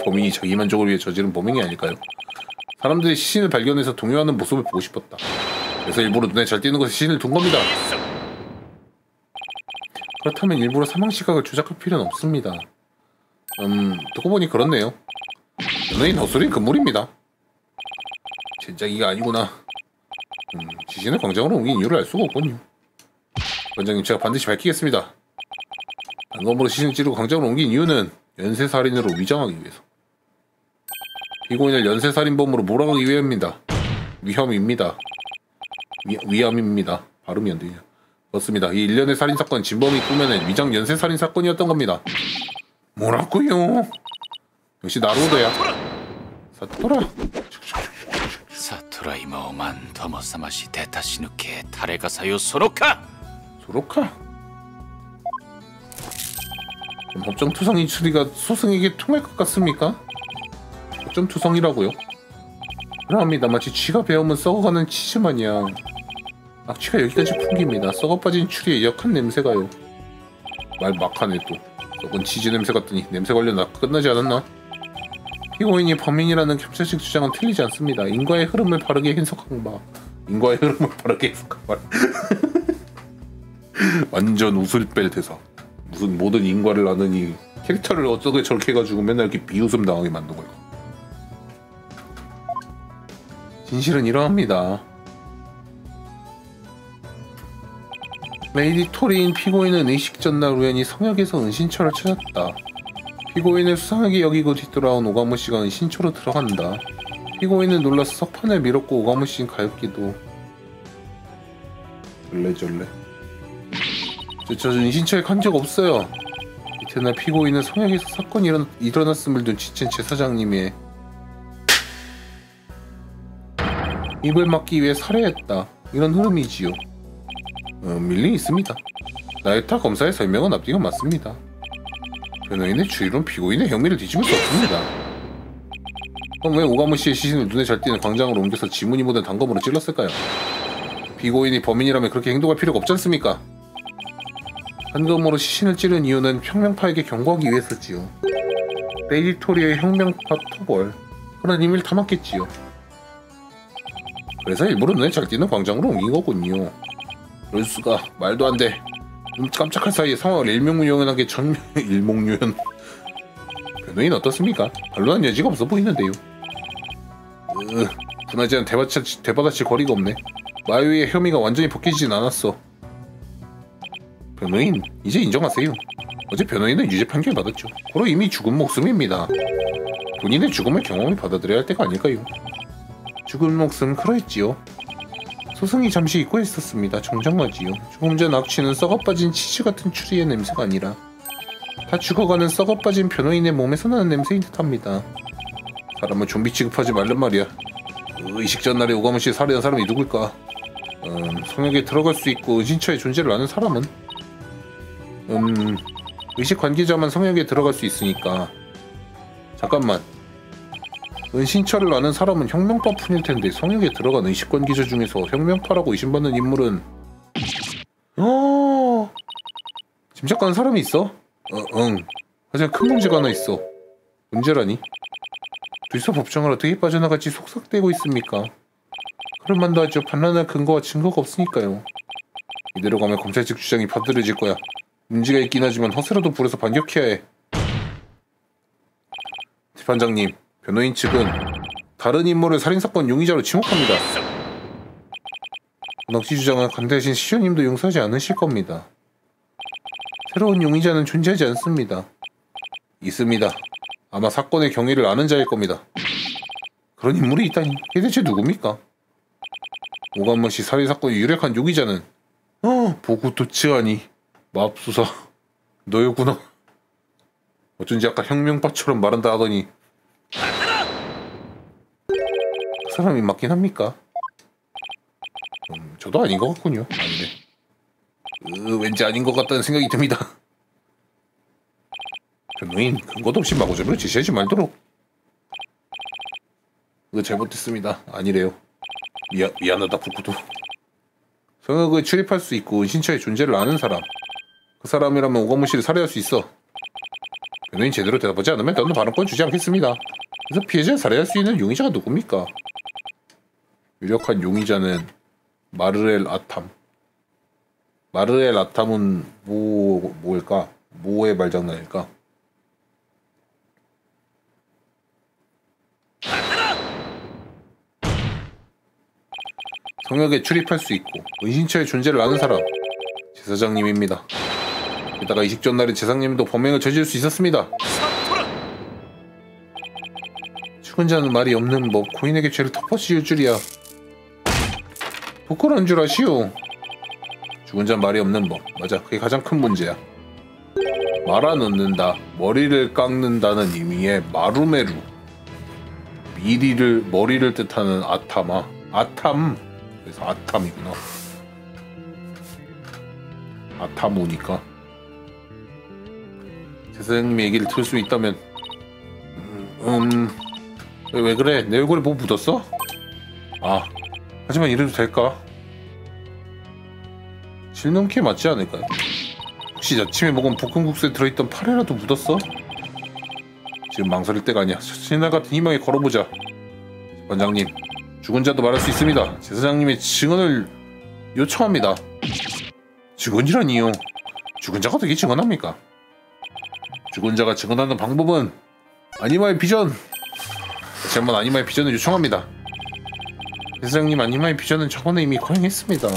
Speaker 1: 범인이 자기 만족을 위해 저지른 범행이 아닐까요? 사람들이 시신을 발견해서 동요하는 모습을 보고 싶었다. 그래서 일부러 눈에 잘 띄는 곳에 시신을 둔 겁니다. 그렇다면 일부러 사망 시각을 조작할 필요는 없습니다. 듣고 보니 그렇네요. 연예인 헛소리는 금물입니다. 진짜기가 아니구나. 시신을 광장으로 옮긴 이유를 알 수가 없군요. 관장님, 제가 반드시 밝히겠습니다. 단검으로 시신을 찌르고 광장으로 옮긴 이유는 연쇄살인으로 위장하기 위해서. 피고인을 연쇄살인범으로 몰아가기 위함입니다. 위함입니다. 발음이 안 되냐. 그렇습니다. 이 일련의 살인사건 진범이 꾸며낸 위장 연쇄살인 사건이었던 겁니다. 뭐라고요? 역시 나루오도야. 사토라.
Speaker 5: 사토라 이마오만 더머사마시 데타시누케 타레가사요 소로카.
Speaker 1: 법정투성이 추리가 소승에게 통할 것 같습니까? 법정투성이라고요? 그러합니다. 마치 쥐가 베어문 썩어가는 치즈 마냥 악취가 여기까지 풍깁니다. 썩어빠진 추리의 역한 냄새가요. 말 막하네 또. 썩은 치즈 냄새 같더니 냄새 관련 끝나지 않았나? 피고인이 범인이라는 경찰식 주장은 틀리지 않습니다. 인과의 흐름을 바르게 해석한 바. 완전 웃을 뺄 대사. 무슨 모든 인과를 아느니 캐릭터를 어쩌게 저렇게 해가지고 맨날 이렇게 비웃음 당하게 만든 거야. 진실은 이러합니다. 레이디 토리인 피고인은 의식 전날 우연히 성역에서 은신처를 찾았다. 피고인을 수상하게 여기고 뒤돌아온 오가무 씨가 은신처로 들어간다. 피고인은 놀라서 석판을 밀었고 오가무 씨는 가엾기도 절레절레. 저 은신처에 간 적 없어요. 이튿날 피고인은 성역에서 사건이 일어났음을 눈치챈 제사장님의 입을 막기 위해 살해했다. 이런 흐름이지요. 밀리 있습니다. 나이타 검사의 설명은 앞뒤가 맞습니다. 변호인의 추리론 피고인의 혐의를 뒤집을 수 없습니다. 그럼 왜 오가무 씨의 시신을 눈에 잘 띄는 광장으로 옮겨서 지문이 묻은 단검으로 찔렀을까요? 피고인이 범인이라면 그렇게 행동할 필요가 없지 않습니까? 단검으로 시신을 찌른 이유는 혁명파에게 경고하기 위해서지요. 레이디 토리의 혁명파 토벌, 그런 의미를 담았겠지요. 그래서 일부러 눈에 잘 띄는 광장으로 옮긴 거군요. 그럴 수가. 말도 안 돼. 깜짝할 사이에 상황을 일목요연하게 일목요연. 변호인 어떻습니까? 반론한 여지가 없어 보이는데요. 분하지 않은 대받아칠 거리가 없네. 마요의 혐의가 완전히 벗겨지진 않았어. 변호인, 이제 인정하세요. 어제 변호인은 유죄 판결 받았죠. 고로 이미 죽은 목숨입니다. 본인의 죽음을 경험히 받아들여야 할 때가 아닐까요? 죽은 목숨 그러했지요. 소승이 잠시 잊고 있었습니다. 정정하지요. 조금 전 악취는 썩어빠진 치즈 같은 추리의 냄새가 아니라 다 죽어가는 썩어빠진 변호인의 몸에서 나는 냄새인 듯합니다. 사람을 좀비 취급하지 말란 말이야. 의식 전날에 오가무 씨를 살해한 사람이 누굴까? 성역에 들어갈 수 있고 은신처의 존재를 아는 사람은? 의식 관계자만 성역에 들어갈 수 있으니까. 잠깐만. 은신처를 아는 사람은 혁명파뿐일 텐데 성역에 들어간 의식 관계자 중에서 혁명파라고 의심받는 인물은 짐작 가는 사람이 있어? 응. 하지만 큰 문제가 하나 있어. 문제라니? 둘이서 법정을 어떻게 빠져나갈지 속삭대고 있습니까? 그럴 만도 하죠. 반란할 근거와 증거가 없으니까요. 이대로 가면 검찰 측 주장이 받들어질 거야. 문제가 있긴 하지만 허세라도 부려서 반격해야 해. 재판장님, 변호인 측은 다른 인물을 살인사건 용의자로 지목합니다. 넉시 주장은 간대하신 시장님도 용서하지 않으실 겁니다. 새로운 용의자는 존재하지 않습니다. 있습니다. 아마 사건의 경위를 아는 자일 겁니다. 그런 인물이 있다니 이게 대체 누굽니까? 오감무씨 살인사건의 유력한 용의자는 보구도치아니 맙소사 너였구나. 어쩐지 아까 혁명파처럼 말한다 하더니 그 사람이 맞긴 합니까? 저도 아닌 것 같군요. 아닌데 왠지 아닌 것 같다는 생각이 듭니다. 변호인 근거도 없이 마구잡이로 지시하지 말도록. 이거 잘못했습니다. 아니래요. 미안하다 부쿠도. 성역에 출입할 수 있고 은신처의 존재를 아는 사람, 그 사람이라면 오가무시를 살해할 수 있어. 변호인 제대로 대답하지 않으면 너는 발언권 주지 않겠습니다. 그래서 피해자를 살해할 수 있는 용의자가 누굽니까? 유력한 용의자는 마르엘 아탐. 마르엘 아탐은 뭘까? 뭐의 말장난일까? 성역에 출입할 수 있고 은신처의 존재를 아는 사람, 제사장님입니다. 게다가 이식 전날에 제사장님도 범행을 저지를 수 있었습니다. 죽은 자는 말이 없는 법, 고인에게 죄를 덮어씌울 줄이야. 부끄러운 줄 아시오. 죽은 자는 말이 없는 법, 맞아, 그게 가장 큰 문제야. 말아 넣는다, 머리를 깎는다는 의미의 마루메루, 머리를 뜻하는 아타마, 아탐, 그래서 아탐이구나. 아타무니까. 제사장님의 얘기를 들을 수 있다면 왜 그래? 내 얼굴에 뭐 묻었어? 하지만 이래도 될까? 질넘기에 맞지 않을까요? 혹시 아침에 먹은 볶음국수에 들어있던 파래라도 묻었어? 지금 망설일 때가 아니야. 신날 같은 희망에 걸어보자. 원장님, 죽은 자도 말할 수 있습니다. 제사장님의 증언을 요청합니다. 증언이라니요? 죽은 자가 어떻게 증언합니까? 죽은 자가 증언하는 방법은 아니마의 비전! 다시 한번 아니마의 비전을 요청합니다. 제사장님, 아니마의 비전은 저번에 이미 거행했습니다.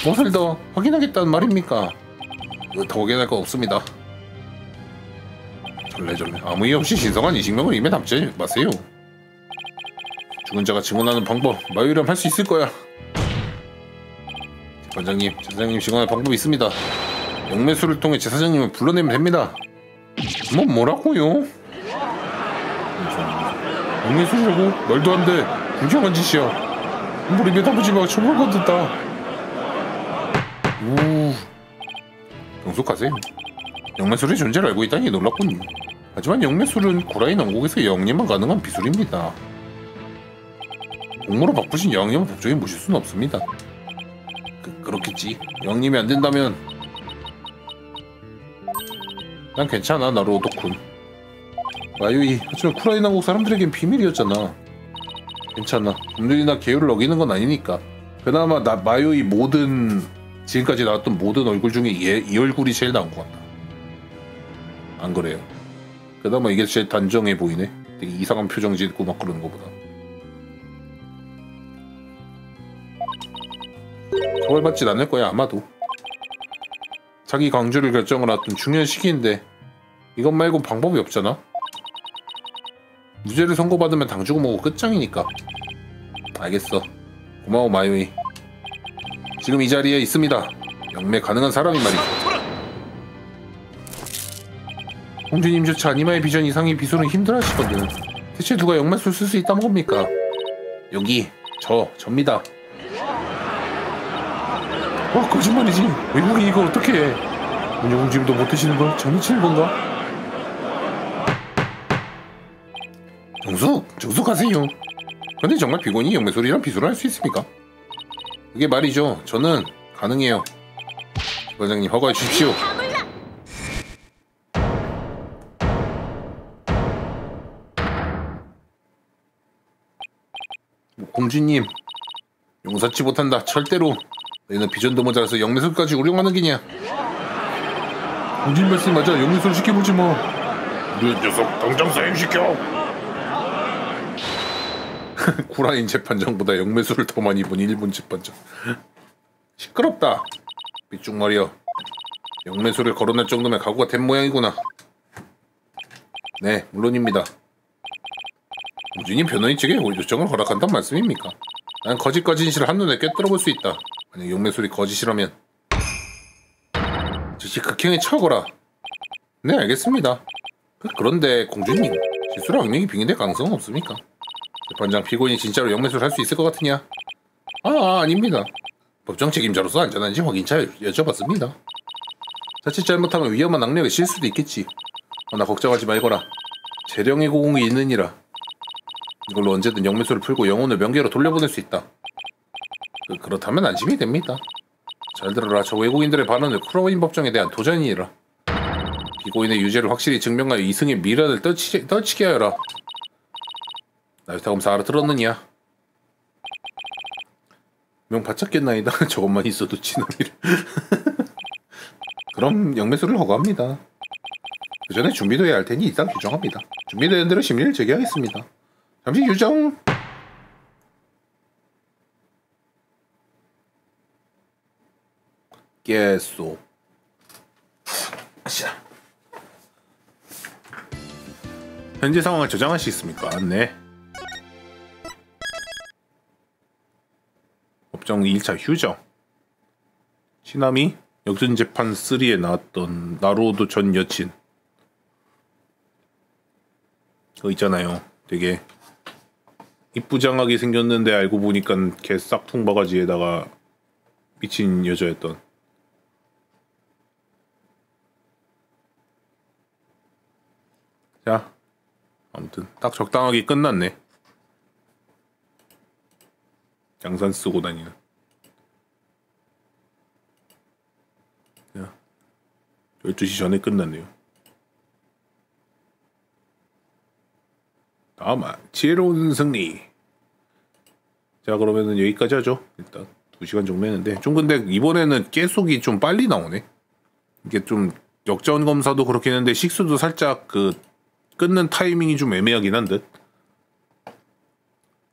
Speaker 1: 무엇을 더 확인하겠다는 말입니까? 더 확인할 건 없습니다. 절레절레 아무 이유 없이 신성한 이식명을 입에 담지 마세요. 죽은 자가 증언하는 방법, 마유리랑 할 수 있을 거야. 재판장님, 제사장님 증언할 방법이 있습니다. 영매수를 통해 제사장님을 불러내면 됩니다. 뭐라고요? 영매수라고? 말도 안 돼. 불경한 짓이야. 우리 입에 담지 마. 처벌받았다. 명숙하세요. 영매술의 존재를 알고 있다니 놀랍군요. 하지만 영매술은 고라인 왕국에서 영리만 가능한 비술입니다. 공무로 바쁘신 여왕님을 법정에 모실 수는 없습니다. 그렇겠지. 여왕님이 안 된다면 난 괜찮아, 나루오토쿤. 마유이, 하지만 쿠라인 왕국 사람들에겐 비밀이었잖아. 괜찮아. 법률이나 계율을 어기는 건 아니니까. 그나마 마유이 지금까지 나왔던 모든 얼굴 중에 이 얼굴이 제일 나은 것 같다. 안 그래요? 그나마 이게 제일 단정해 보이네. 되게 이상한 표정 짓고 막 그러는 것보다. 처벌받진 않을 거야, 아마도. 자기 강주를 결정을 했던 중요한 시기인데 이것 말고 방법이 없잖아? 무죄를 선고받으면 당주고 뭐고 끝장이니까. 알겠어. 고마워, 마유이. 지금 이 자리에 있습니다. 영매 가능한 사람이 말이죠. 공주님조차 아니마의 비전 이상의 비술은 힘들어하시거든. 대체 누가 영매술 쓸 수 있다는 겁니까? 여기 접니다. 거짓말이지. 외국인 이걸 어떻게 해? 공주님도 못 드시는 걸 장난치는 건가? 정숙하세요. 근데 정말 비건이 영매술이랑 비술을 할 수 있습니까? 그게 말이죠. 저는 가능해요. 원장님, 허가해 주십시오. 공주님, 용서치 못한다. 절대로. 너희는 비전도 모자라서 영매술까지 우려하는 게냐? 공주님 말씀이 맞아. 영매술 시켜보지 뭐. 그 녀석 당장 사임시켜. 구라인 재판정보다 영매수를 더 많이 본 일본 재판정. 시끄럽다. 삐죽머리여. 영매수를 거론할 정도면 각오가 된 모양이구나. 네, 물론입니다. 공주님 변호인 측에 요청을 허락한단 말씀입니까? 난 거짓과 진실을 한눈에 꿰뚫어볼 수 있다. 만약 영매술이 거짓이라면 즉시 극형에 처하거라. 네, 알겠습니다. 그런데 공주님, 실수로 악명이 빙의될 가능성은 없습니까? 재판장 피고인이 진짜로 영매술을 할 수 있을 것 같으냐? 아닙니다. 법정 책임자로서 안전한지 확인차 여쭤봤습니다. 자칫 잘못하면 위험한 악력에 실수도 있겠지. 나 걱정하지 말거라. 재령의 고공이 있느니라. 이걸로 언제든 영매술을 풀고 영혼을 명계로 돌려보낼 수 있다. 그렇다면 안심이 됩니다. 잘 들어라. 저 외국인들의 발언을 크로인 법정에 대한 도전이라. 피고인의 유죄를 확실히 증명하여 이승의 미련을 떨치게 하여라. 나유타 검사 알아들었느냐? 명 바쳤겠나이다. 저것만 있어도 치노미를. 그럼 영매술을 허가합니다. 그 전에 준비도 해야 할 테니 이상 규정합니다. 준비된 대로 심리를 제기하겠습니다. 잠시 규정. 깨소. 현재 상황을 저장할 수 있습니까? 네. 법정 2일차 휴정. 시나미 역전재판 3에 나왔던 나로도 전 여친. 그거 있잖아요. 되게 이쁘장하게 생겼는데 알고 보니까 개 싹퉁 바가지에다가 미친 여자였던. 자, 아무튼 딱 적당하게 끝났네. 양산 쓰고 다니는. 자, 12시 전에 끝났네요. 다음 지혜로운 승리. 자, 그러면은 여기까지 하죠. 일단 2시간 정도 했는데 좀 근데 이번에는 계속이 좀 빨리 나오네. 이게 좀 역전 검사도 그렇긴 한데 식수도 살짝 그 끊는 타이밍이 좀 애매하긴 한 듯.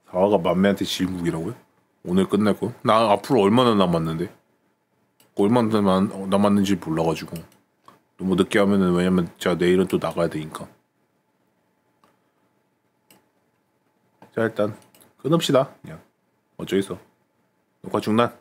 Speaker 1: 4화가 만매한테 진국이라고요? 오늘 끝날 거? 나 앞으로 얼마나 남았는데? 얼마나 남았는지 몰라가지고 너무 늦게 하면은 왜냐면 제가 내일은 또 나가야 되니까. 자, 일단 끊읍시다. 그냥 어쩌겠어. 녹화 중단.